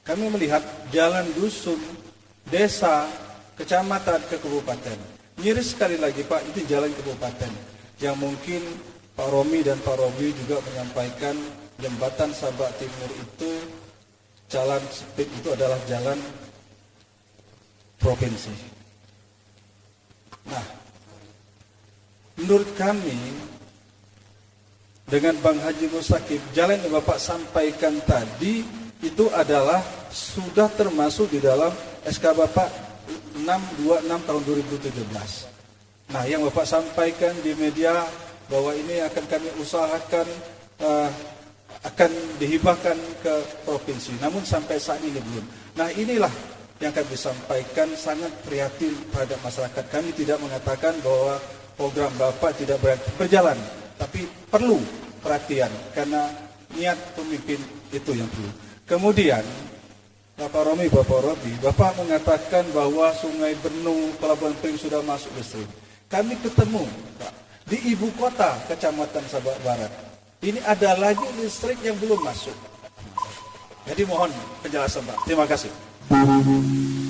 Kami melihat jalan dusun, desa, kecamatan ke kabupaten. Nyaris sekali lagi Pak, itu jalan kabupaten yang mungkin Pak Romi dan Pak Robi juga menyampaikan jembatan Sabak Timur itu jalan speed itu adalah jalan provinsi. Nah, menurut kami dengan Bang Haji Mustaqim, jalan yang Bapak sampaikan tadi itu adalah sudah termasuk di dalam SK Bapak 626 tahun 2017. Nah, yang Bapak sampaikan di media bahwa ini akan kami usahakan akan dihibahkan ke provinsi, namun sampai saat ini belum. Nah, inilah yang kami sampaikan, sangat prihatin terhadap masyarakat. Kami tidak mengatakan bahwa program Bapak tidak berjalan, tapi perlu perhatian karena niat pemimpin itu yang perlu. Kemudian Bapak Romi, Bapak Robi, Bapak mengatakan bahwa Sungai Benue, Pelabuhan Pring sudah masuk listrik. Kami ketemu Pak, di ibu kota Kecamatan Sabak Barat. Ini ada lagi listrik yang belum masuk. Jadi mohon penjelasan Pak. Terima kasih.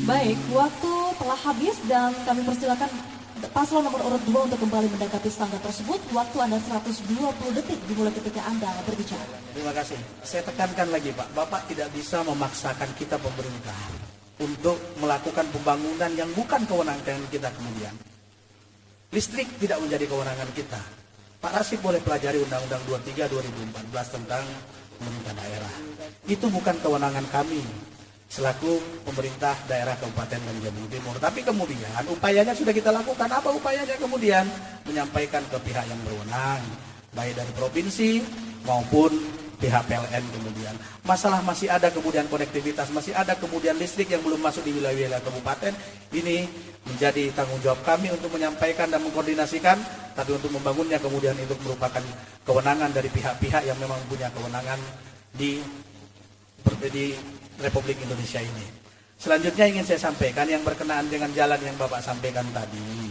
Baik, waktu telah habis dan kami persilakan paslon nomor urut 2 untuk kembali mendekati standar tersebut. Waktu Anda 120 detik dimulai ketika Anda berbicara. Terima kasih. Saya tekankan lagi Pak, Bapak tidak bisa memaksakan kita pemerintah untuk melakukan pembangunan yang bukan kewenangan kita kemudian. Listrik tidak menjadi kewenangan kita. Pak Rasid boleh pelajari Undang-Undang 23 2014 tentang pemerintah daerah. Itu bukan kewenangan kami selaku pemerintah daerah Kabupaten Tanjung Jabung Timur. Tapi kemudian upayanya sudah kita lakukan. Apa upayanya kemudian? Menyampaikan ke pihak yang berwenang, baik dari provinsi maupun pihak PLN kemudian. Masalah masih ada kemudian konektivitas, masih ada kemudian listrik yang belum masuk di wilayah-wilayah kabupaten. Ini menjadi tanggung jawab kami untuk menyampaikan dan mengkoordinasikan, tapi untuk membangunnya kemudian itu merupakan kewenangan dari pihak-pihak yang memang punya kewenangan di Republik Indonesia ini. Selanjutnya ingin saya sampaikan yang berkenaan dengan jalan yang Bapak sampaikan tadi.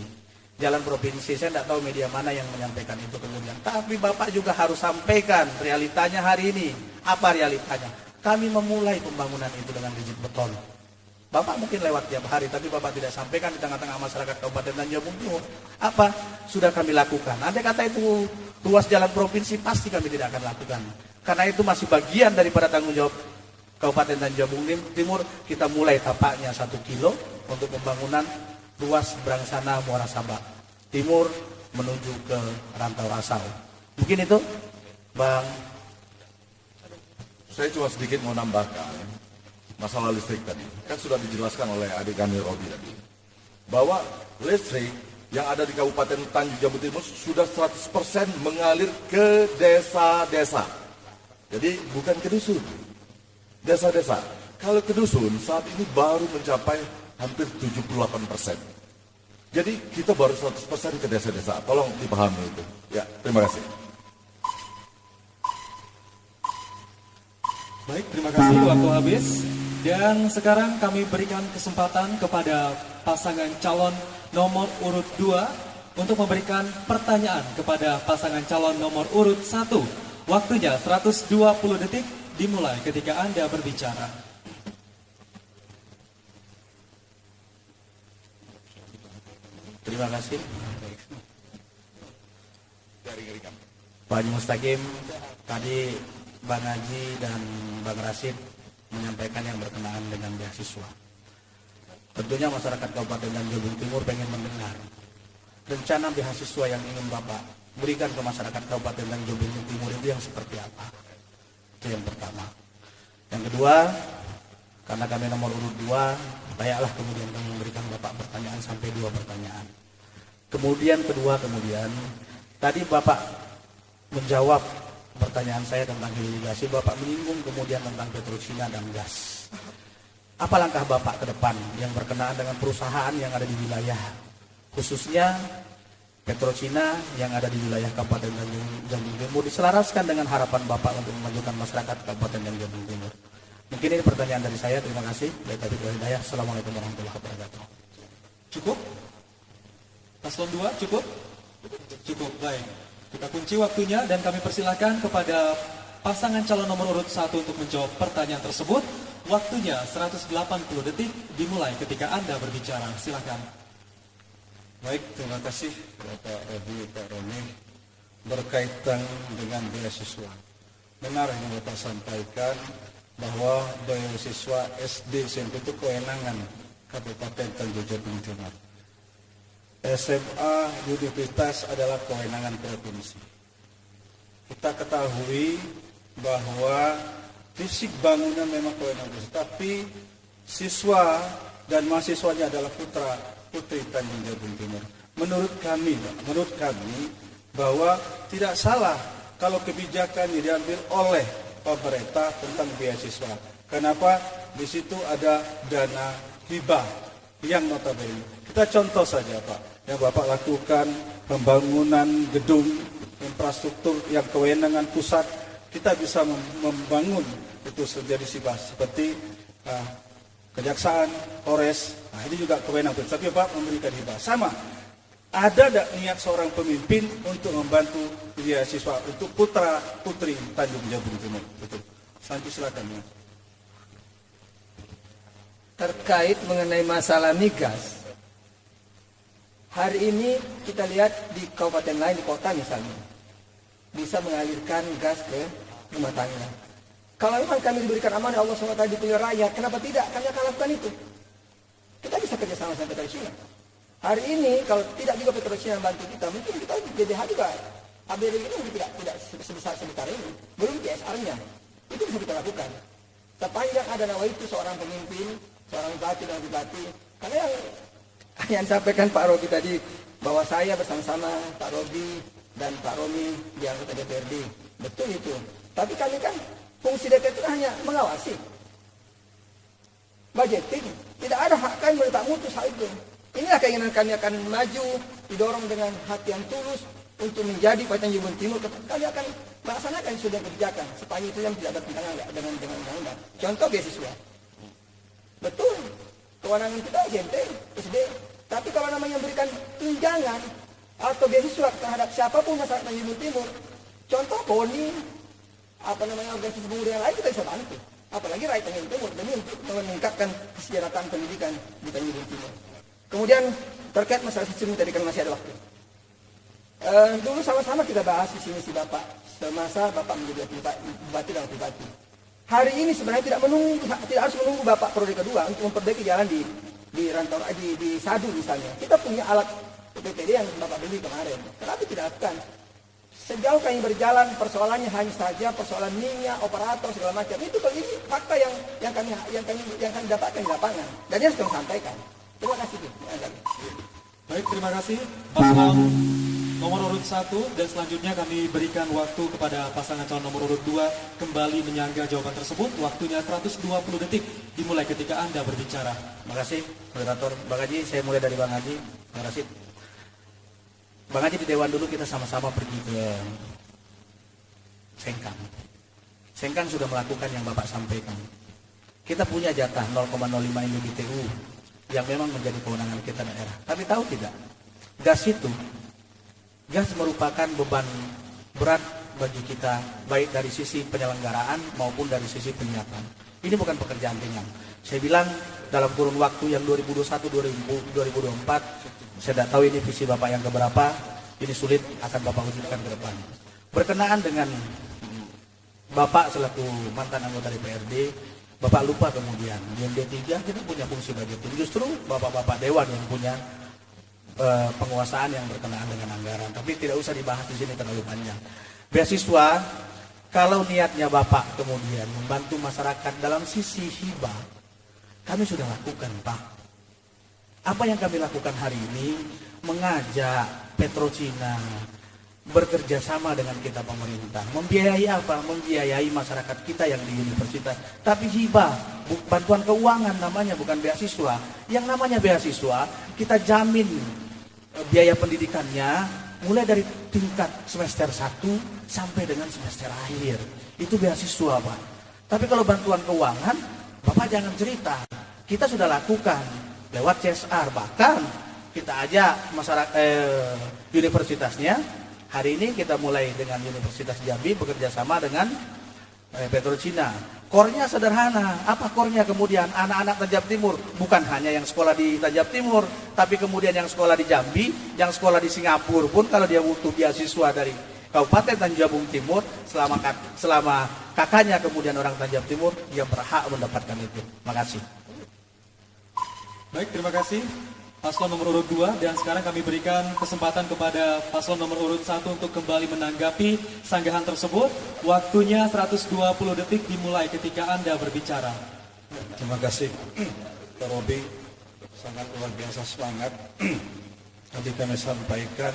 Jalan provinsi, saya tidak tahu media mana yang menyampaikan itu kemudian. Tapi Bapak juga harus sampaikan realitanya hari ini. Apa realitanya? Kami memulai pembangunan itu dengan rigid beton. Bapak mungkin lewat tiap hari, tapi Bapak tidak sampaikan di tengah-tengah masyarakat Kabupaten Tanjung Jabung Timur. Apa? Sudah kami lakukan. Andai kata itu ruas jalan provinsi, pasti kami tidak akan lakukan. Karena itu masih bagian daripada tanggung jawab Kabupaten Tanjung Jabung Timur. Kita mulai tapaknya 1 kilo untuk pembangunan ruas Brangsana Muara Sabak Timur menuju ke Rantau Rasau. Mungkin itu, Bang. Saya cuma sedikit mau nambahkan masalah listrik tadi. Kan sudah dijelaskan oleh adik kami Robi tadi, bahwa listrik yang ada di Kabupaten Tanjung Jabung Timur sudah 100% mengalir ke desa-desa. Jadi bukan ke dusun, desa-desa. Kalau ke dusun saat ini baru mencapai hampir 78%. Jadi kita baru 100% ke desa-desa. Tolong dipahami itu. Ya, terima kasih. Baik, terima kasih, waktu habis. Dan sekarang kami berikan kesempatan kepada pasangan calon nomor urut 2 untuk memberikan pertanyaan kepada pasangan calon nomor urut 1. Waktunya 120 detik dimulai ketika Anda berbicara. Terima kasih. Pak Haji Mustaqim, tadi Bang Haji dan Bang Rasid menyampaikan yang berkenaan dengan beasiswa. Tentunya masyarakat Kabupaten Tanjung Jabung Timur pengen mendengar rencana beasiswa yang ingin Bapak berikan ke masyarakat Kabupaten Tanjung Jabung Timur itu yang seperti apa. Itu yang pertama. Yang kedua, karena kami nomor urut 2, layaklah kemudian kami memberikan Bapak pertanyaan sampai 2 pertanyaan. Kemudian tadi Bapak menjawab pertanyaan saya tentang hilirisasi, Bapak menyinggung kemudian tentang Petrokina dan gas. Apa langkah Bapak ke depan yang berkenaan dengan perusahaan yang ada di wilayah, khususnya Petrokina yang ada di wilayah Kabupaten Tanjung Timur, diselaraskan dengan harapan Bapak untuk memajukan masyarakat Kabupaten Tanjung Timur? Mungkin ini pertanyaan dari saya. Terima kasih. Assalamualaikum warahmatullahi wabarakatuh. Cukup? Paslon 2 cukup? Cukup, baik. Kita kunci waktunya dan kami persilahkan kepada pasangan calon nomor urut 1 untuk menjawab pertanyaan tersebut. Waktunya 180 detik dimulai ketika Anda berbicara. Silakan. Baik, terima kasih Bapak Edi, Pak Roni. Berkaitan dengan beasiswa, benar yang Bapak sampaikan bahwa beasiswa SD SMP itu kewenangan Kabupaten Tanjung Jabung Timur. SMA universitas adalah kewenangan provinsi. Kita ketahui bahwa fisik bangunan memang kewenangan provinsi, tapi siswa dan mahasiswanya adalah putra putri Tanjung Jabung Timur. Menurut kami bahwa tidak salah kalau kebijakan yang diambil oleh pemerintah tentang beasiswa. Kenapa? Di situ ada dana hibah yang notabene. Kita contoh saja Pak, yang Bapak lakukan pembangunan gedung infrastruktur yang kewenangan pusat, kita bisa membangun itu menjadi hibah seperti Kejaksaan, Polres. Nah, ini juga kewenangan pusat, tapi Bapak memberikan hibah. Sama. Ada tak niat seorang pemimpin untuk membantu beasiswa untuk putra putri Tanjung Jabung Timur? Betul. Santi silakan. Ya. Terkait mengenai masalah migas, hari ini kita lihat di kabupaten lain, di kota misalnya, bisa mengalirkan gas ke rumah tangga. Kalau memang kami diberikan amanah Allah SWT dipilih rakyat, kenapa tidak? Kami akan lakukan itu. Kita bisa kerjasama sama Petrokina. Hari ini kalau tidak juga Petrokina bantu kita, mungkin kita JDH juga ABD ini tidak sebesar ini, belum CSR-nya. Itu bisa kita lakukan. Sepanjang ada nawaitu seorang pemimpin, seorang bupati dan bupati. Karena yang disampaikan Pak Robi tadi, bahwa saya bersama-sama Pak Robi dan Pak Romi di anggota DPRD. Betul itu. Tapi kami kan fungsi DPR itu hanya mengawasi. Budgeting. Tidak ada hak kami meletak mutu saat itu. Inilah keinginan kami akan maju, didorong dengan hati yang tulus untuk menjadi Tanjung Jabung Timur. Kami akan melaksanakan sudah kebijakan sepanjang itu yang tidak bertentangan dengan undang-undang. Contoh beasiswa. Betul. Kewenangan kita SMP, SD. Tapi kalau namanya memberikan tunjangan atau beasiswa terhadap siapapun masyarakat Tanjung Jabung Timur, contoh KONI, organisasi pemuda yang lain kita bisa bantu. Apalagi rakyat Tanjung Timur demi untuk meningkatkan kesejahteraan pendidikan di Tanjung Timur. Kemudian terkait masalah sistem tadi kan masih ada waktu. Dulu sama-sama kita bahas visi misi Bapak semasa Bapak menjadi bupati dan bupati. Hari ini sebenarnya tidak harus menunggu Bapak periode kedua untuk memperbaiki jalan di rantau di Sadu misalnya. Kita punya alat PPD yang Bapak beli kemarin. Kenapa tidak lakukan? Sejauh kami berjalan persoalannya hanya saja persoalan minyak, operator segala macam. Itu kalau ini fakta yang kami dapatkan di lapangan. Dan dia sudah sampaikan. Terima kasih. Baik, terima kasih paslon nomor urut 1 dan selanjutnya kami berikan waktu kepada pasangan calon nomor urut 2 kembali menyangga jawaban tersebut. Waktunya 120 detik dimulai ketika Anda berbicara. Terima kasih, moderator. Bang Haji, saya mulai dari Bang Haji. Terima kasih. Bang Haji, di Dewan dulu kita sama-sama pergi ke Sengkang. Sengkang sudah melakukan yang Bapak sampaikan. Kita punya jatah 0,05 BTU yang memang menjadi kewenangan kita daerah. Tapi tahu tidak, gas merupakan beban berat bagi kita, baik dari sisi penyelenggaraan maupun dari sisi penyiapan. Ini bukan pekerjaan ringan. Saya bilang dalam kurun waktu yang 2021-2024, saya tidak tahu ini visi Bapak yang keberapa, ini sulit akan Bapak wujudkan ke depan. Berkenaan dengan Bapak selaku mantan anggota DPRD, Bapak lupa kemudian di MD3 kita punya fungsi budgeting. Justru Bapak-Bapak Dewan yang punya penguasaan yang berkenaan dengan anggaran. Tapi tidak usah dibahas di sini terlalu panjang. Beasiswa, kalau niatnya Bapak kemudian membantu masyarakat dalam sisi hibah, kami sudah lakukan Pak. Apa yang kami lakukan hari ini mengajak Petrocina bekerja sama dengan kita pemerintah. Membiayai apa? Membiayai masyarakat kita yang di universitas. Tapi hibah, bantuan keuangan namanya, bukan beasiswa. Yang namanya beasiswa, kita jamin biaya pendidikannya mulai dari tingkat semester 1 sampai dengan semester akhir. Itu beasiswa, Pak. Tapi kalau bantuan keuangan, Bapak jangan cerita. Kita sudah lakukan lewat CSR. Bahkan kita ajak masyarakat universitasnya. Hari ini kita mulai dengan Universitas Jambi bekerja sama dengan Petrocina. Kornya sederhana. Apa kornya kemudian? Anak-anak Tanjab Timur. Bukan hanya yang sekolah di Tanjab Timur, tapi kemudian yang sekolah di Jambi, yang sekolah di Singapura pun kalau dia butuh beasiswa dari Kabupaten Tanjung Timur, selama kakaknya kemudian orang Tanjab Timur, dia berhak mendapatkan itu. Makasih. Baik, terima kasih paslon nomor urut 2, dan sekarang kami berikan kesempatan kepada paslon nomor urut 1 untuk kembali menanggapi sanggahan tersebut. Waktunya 120 detik dimulai ketika Anda berbicara. Terima kasih Pak Robi, sangat luar biasa semangat. Tadi kami sampaikan,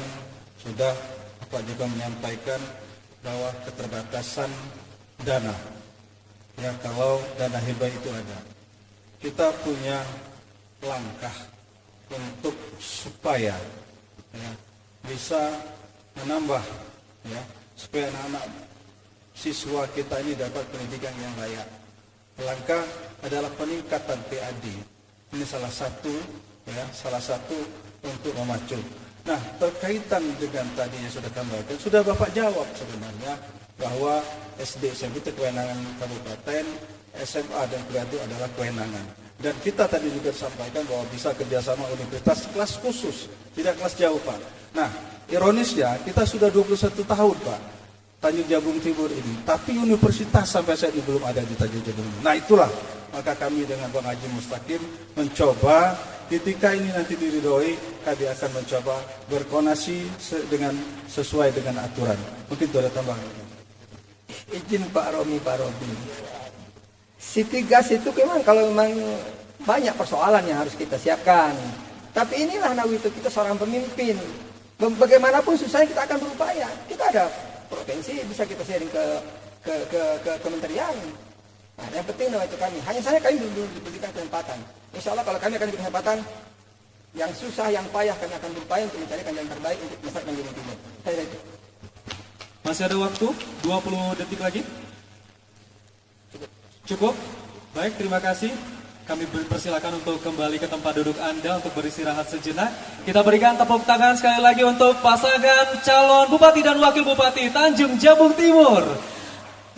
sudah Pak juga menyampaikan bahwa keterbatasan dana. Ya, kalau dana hibah itu ada, kita punya langkah untuk supaya ya, bisa menambah ya, supaya anak-anak siswa kita ini dapat pendidikan yang layak. Langkah adalah peningkatan PAD. Ini salah satu untuk memacu. Nah, berkaitan dengan tadi yang sudah kami lakukan, sudah Bapak jawab sebenarnya bahwa SD SMP itu kewenangan kabupaten, SMA dan kuliah itu adalah kewenangan. Dan kita tadi juga sampaikan bahwa bisa kerjasama universitas kelas khusus, tidak kelas jauh, Pak. Nah, ironisnya kita sudah 21 tahun, Pak, Tanjung Jabung Timur ini. Tapi universitas sampai saat ini belum ada di Tanjung Jabung. Nah, itulah maka kami dengan Bang Haji Mustaqim mencoba ketika ini nanti diridhoi, kami akan mencoba berkoordinasi sesuai dengan aturan. Mungkin itu ada tambahan. Izin Pak Romi. City Gas itu memang kalau memang banyak persoalan yang harus kita siapkan. Tapi inilah Nawi itu, kita seorang pemimpin. Bagaimanapun susahnya kita akan berupaya. Kita ada provinsi, bisa kita sharing ke kementerian. Nah, yang penting Nawi itu kami. Hanya saya kami belum diberikan kesempatan. Insya Allah kalau kami akan diberi kesempatan, yang susah, yang payah kami akan berupaya untuk mencarikan yang terbaik untuk masyarakat Tanjung Timur. Saya itu. Masih ada waktu 20 detik lagi. Cukup? Baik, terima kasih. Kami persilakan untuk kembali ke tempat duduk Anda untuk beristirahat sejenak. Kita berikan tepuk tangan sekali lagi untuk pasangan calon Bupati dan Wakil Bupati Tanjung Jabung Timur.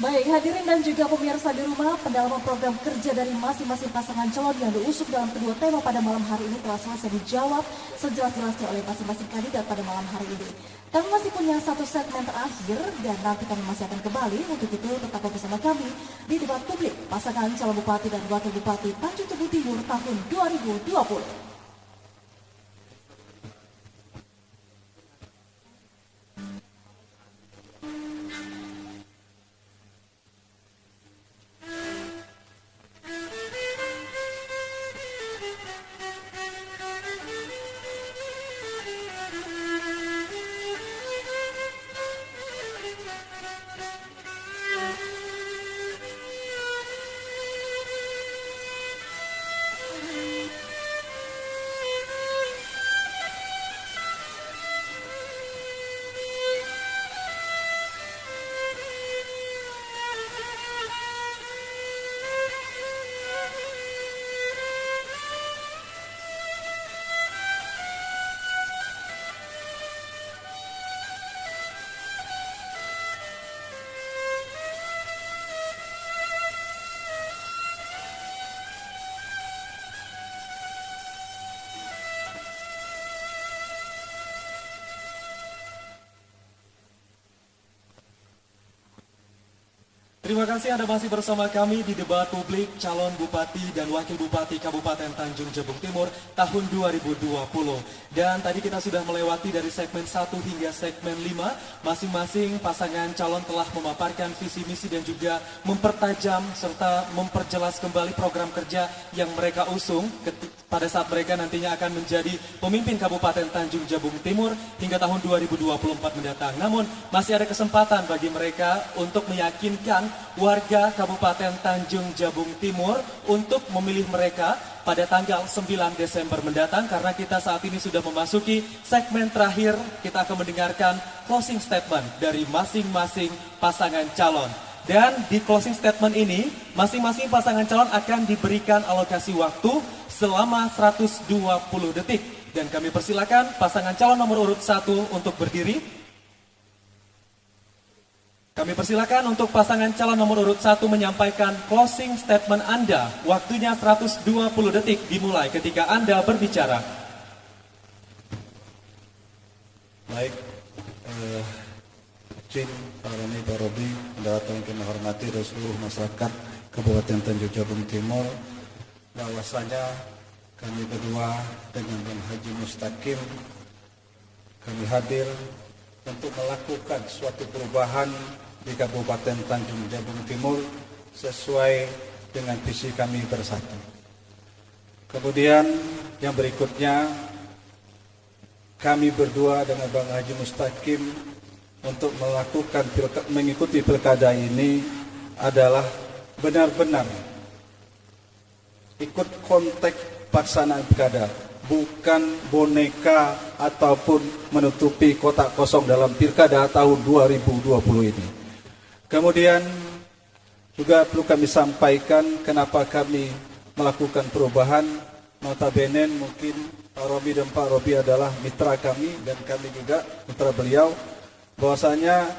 Baik, hadirin dan juga pemirsa di rumah, pendalaman program kerja dari masing-masing pasangan calon yang diusung dalam kedua tema pada malam hari ini telah selesai dijawab sejelas-jelasnya oleh masing-masing kandidat pada malam hari ini. Kami masih punya satu segmen terakhir dan nanti kami masih akan kembali. Untuk itu tetaplah bersama kami di debat publik pasangan calon Bupati dan Wakil Bupati Tanjung Jabung Timur tahun 2020. Terima kasih Anda masih bersama kami di debat publik calon Bupati dan Wakil Bupati Kabupaten Tanjung Jabung Timur tahun 2020. Dan tadi kita sudah melewati dari segmen 1 hingga segmen 5. Masing-masing pasangan calon telah memaparkan visi misi dan juga mempertajam serta memperjelas kembali program kerja yang mereka usung pada saat mereka nantinya akan menjadi pemimpin Kabupaten Tanjung Jabung Timur hingga tahun 2024 mendatang. Namun masih ada kesempatan bagi mereka untuk meyakinkan warga Kabupaten Tanjung Jabung Timur untuk memilih mereka pada tanggal 9 Desember mendatang, karena kita saat ini sudah memasuki segmen terakhir. Kita akan mendengarkan closing statement dari masing-masing pasangan calon. Dan di closing statement ini, masing-masing pasangan calon akan diberikan alokasi waktu selama 120 detik. Dan kami persilakan pasangan calon nomor urut 1 untuk berdiri. Kami persilakan untuk pasangan calon nomor urut 1 menyampaikan closing statement Anda. Waktunya 120 detik dimulai ketika Anda berbicara. Baik, izin Pak Roni, Pak Robi, datang yang kami hormati dan seluruh masyarakat Kabupaten Tanjung Jabung Timur, bahwasanya kami berdua dengan Bang Haji Mustaqim, kami hadir untuk melakukan suatu perubahan di Kabupaten Tanjung Jabung Timur sesuai dengan visi kami bersatu. Kemudian yang berikutnya, kami berdua dengan Bang Haji Mustaqim untuk mengikuti pilkada ini adalah benar-benar ikut konteks pelaksanaan pilkada, bukan boneka ataupun menutupi kotak kosong dalam pilkada tahun 2020 ini. Kemudian juga perlu kami sampaikan kenapa kami melakukan perubahan. Notabene mungkin Pak Robi dan Pak Robi adalah mitra kami dan kami juga mitra beliau. Bahwasanya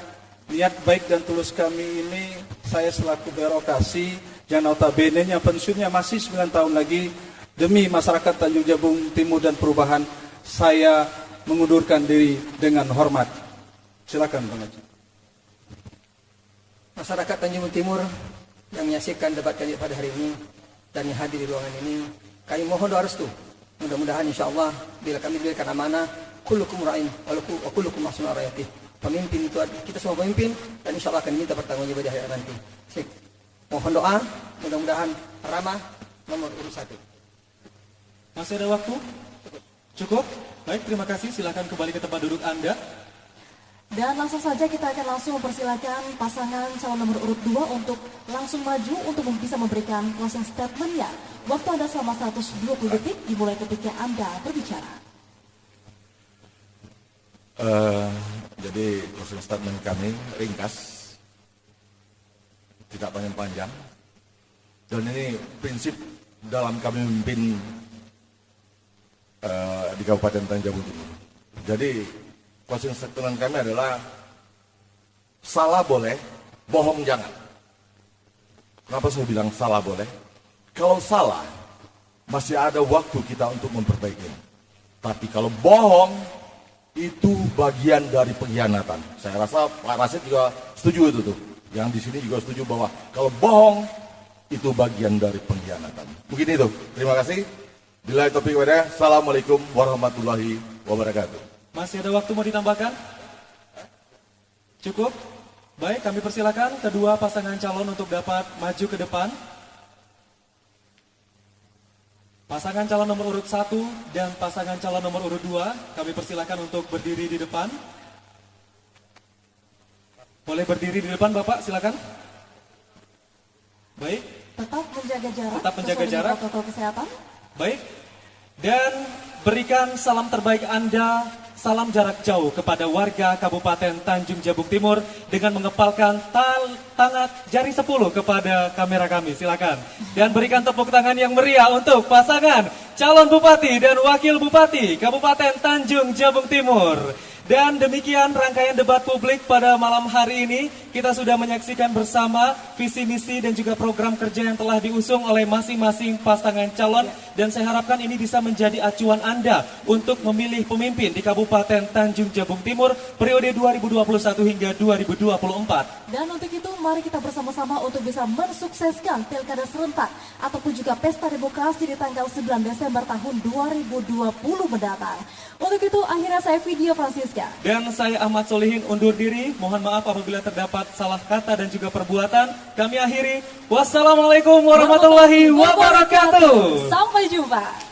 niat baik dan tulus kami ini, saya selaku birokrasi yang notabene-nya pensiunnya masih 9 tahun lagi, demi masyarakat Tanjung Jabung Timur dan perubahan, saya mengundurkan diri dengan hormat. Silakan Bang Haji. Masyarakat Tanjung Timur yang menyaksikan debat kami pada hari ini dan yang hadir di ruangan ini, kami mohon doa restu. Mudah-mudahan insya Allah bila kami diberikan amanah, kullukum ra'in wa kullukum mas'ulun an ra'iyatih. Pemimpin itu kita semua pemimpin dan insya Allah akan diminta pertanggungjawaban di akhirat nanti. Mohon doa, mudah-mudahan ramah nomor urut 1. Masih ada waktu? Cukup? Baik, terima kasih. Silakan kembali ke tempat duduk Anda. Dan langsung saja kita akan langsung mempersilakan pasangan calon nomor urut 2 untuk langsung maju untuk bisa memberikan closing statement-nya. Waktu Anda selama 120 detik dimulai ketika Anda berbicara. Jadi closing statement kami ringkas, tidak panjang-panjang. Dan ini prinsip dalam kami memimpin di Kabupaten Tanjung Jabung Timur. Jadi closing statement kami adalah salah boleh, bohong jangan. Kenapa saya bilang salah boleh? Kalau salah, masih ada waktu kita untuk memperbaiki. Tapi kalau bohong, itu bagian dari pengkhianatan. Saya rasa Pak Rasid juga setuju itu tuh. Yang di sini juga setuju bahwa kalau bohong, itu bagian dari pengkhianatan. Mungkin itu. Terima kasih. Bila topik wadah, Assalamualaikum warahmatullahi wabarakatuh. Masih ada waktu mau ditambahkan? Cukup? Baik, kami persilakan kedua pasangan calon untuk dapat maju ke depan. Pasangan calon nomor urut 1 dan pasangan calon nomor urut 2, kami persilakan untuk berdiri di depan. Boleh berdiri di depan Bapak, silakan. Baik. Tetap menjaga jarak. Tetap menjaga jarak. Protokol kesehatan. Baik. Dan berikan salam terbaik Anda, salam jarak jauh kepada warga Kabupaten Tanjung Jabung Timur dengan mengepalkan tangan jari 10 kepada kamera kami. Silakan. Dan berikan tepuk tangan yang meriah untuk pasangan calon Bupati dan Wakil Bupati Kabupaten Tanjung Jabung Timur. Dan demikian rangkaian debat publik pada malam hari ini. Kita sudah menyaksikan bersama visi misi dan juga program kerja yang telah diusung oleh masing-masing pasangan calon. Dan saya harapkan ini bisa menjadi acuan Anda untuk memilih pemimpin di Kabupaten Tanjung Jabung Timur periode 2021 hingga 2024. Dan untuk itu mari kita bersama-sama untuk bisa mensukseskan Pilkada serentak ataupun juga Pesta Demokrasi di tanggal 9 Desember tahun 2020 mendatang. Untuk itu akhirnya saya Video Francisca. Dan saya Ahmad Solihin undur diri. Mohon maaf apabila terdapat salah kata dan juga perbuatan. Kami akhiri. Wassalamualaikum warahmatullahi wabarakatuh. Sampai jumpa.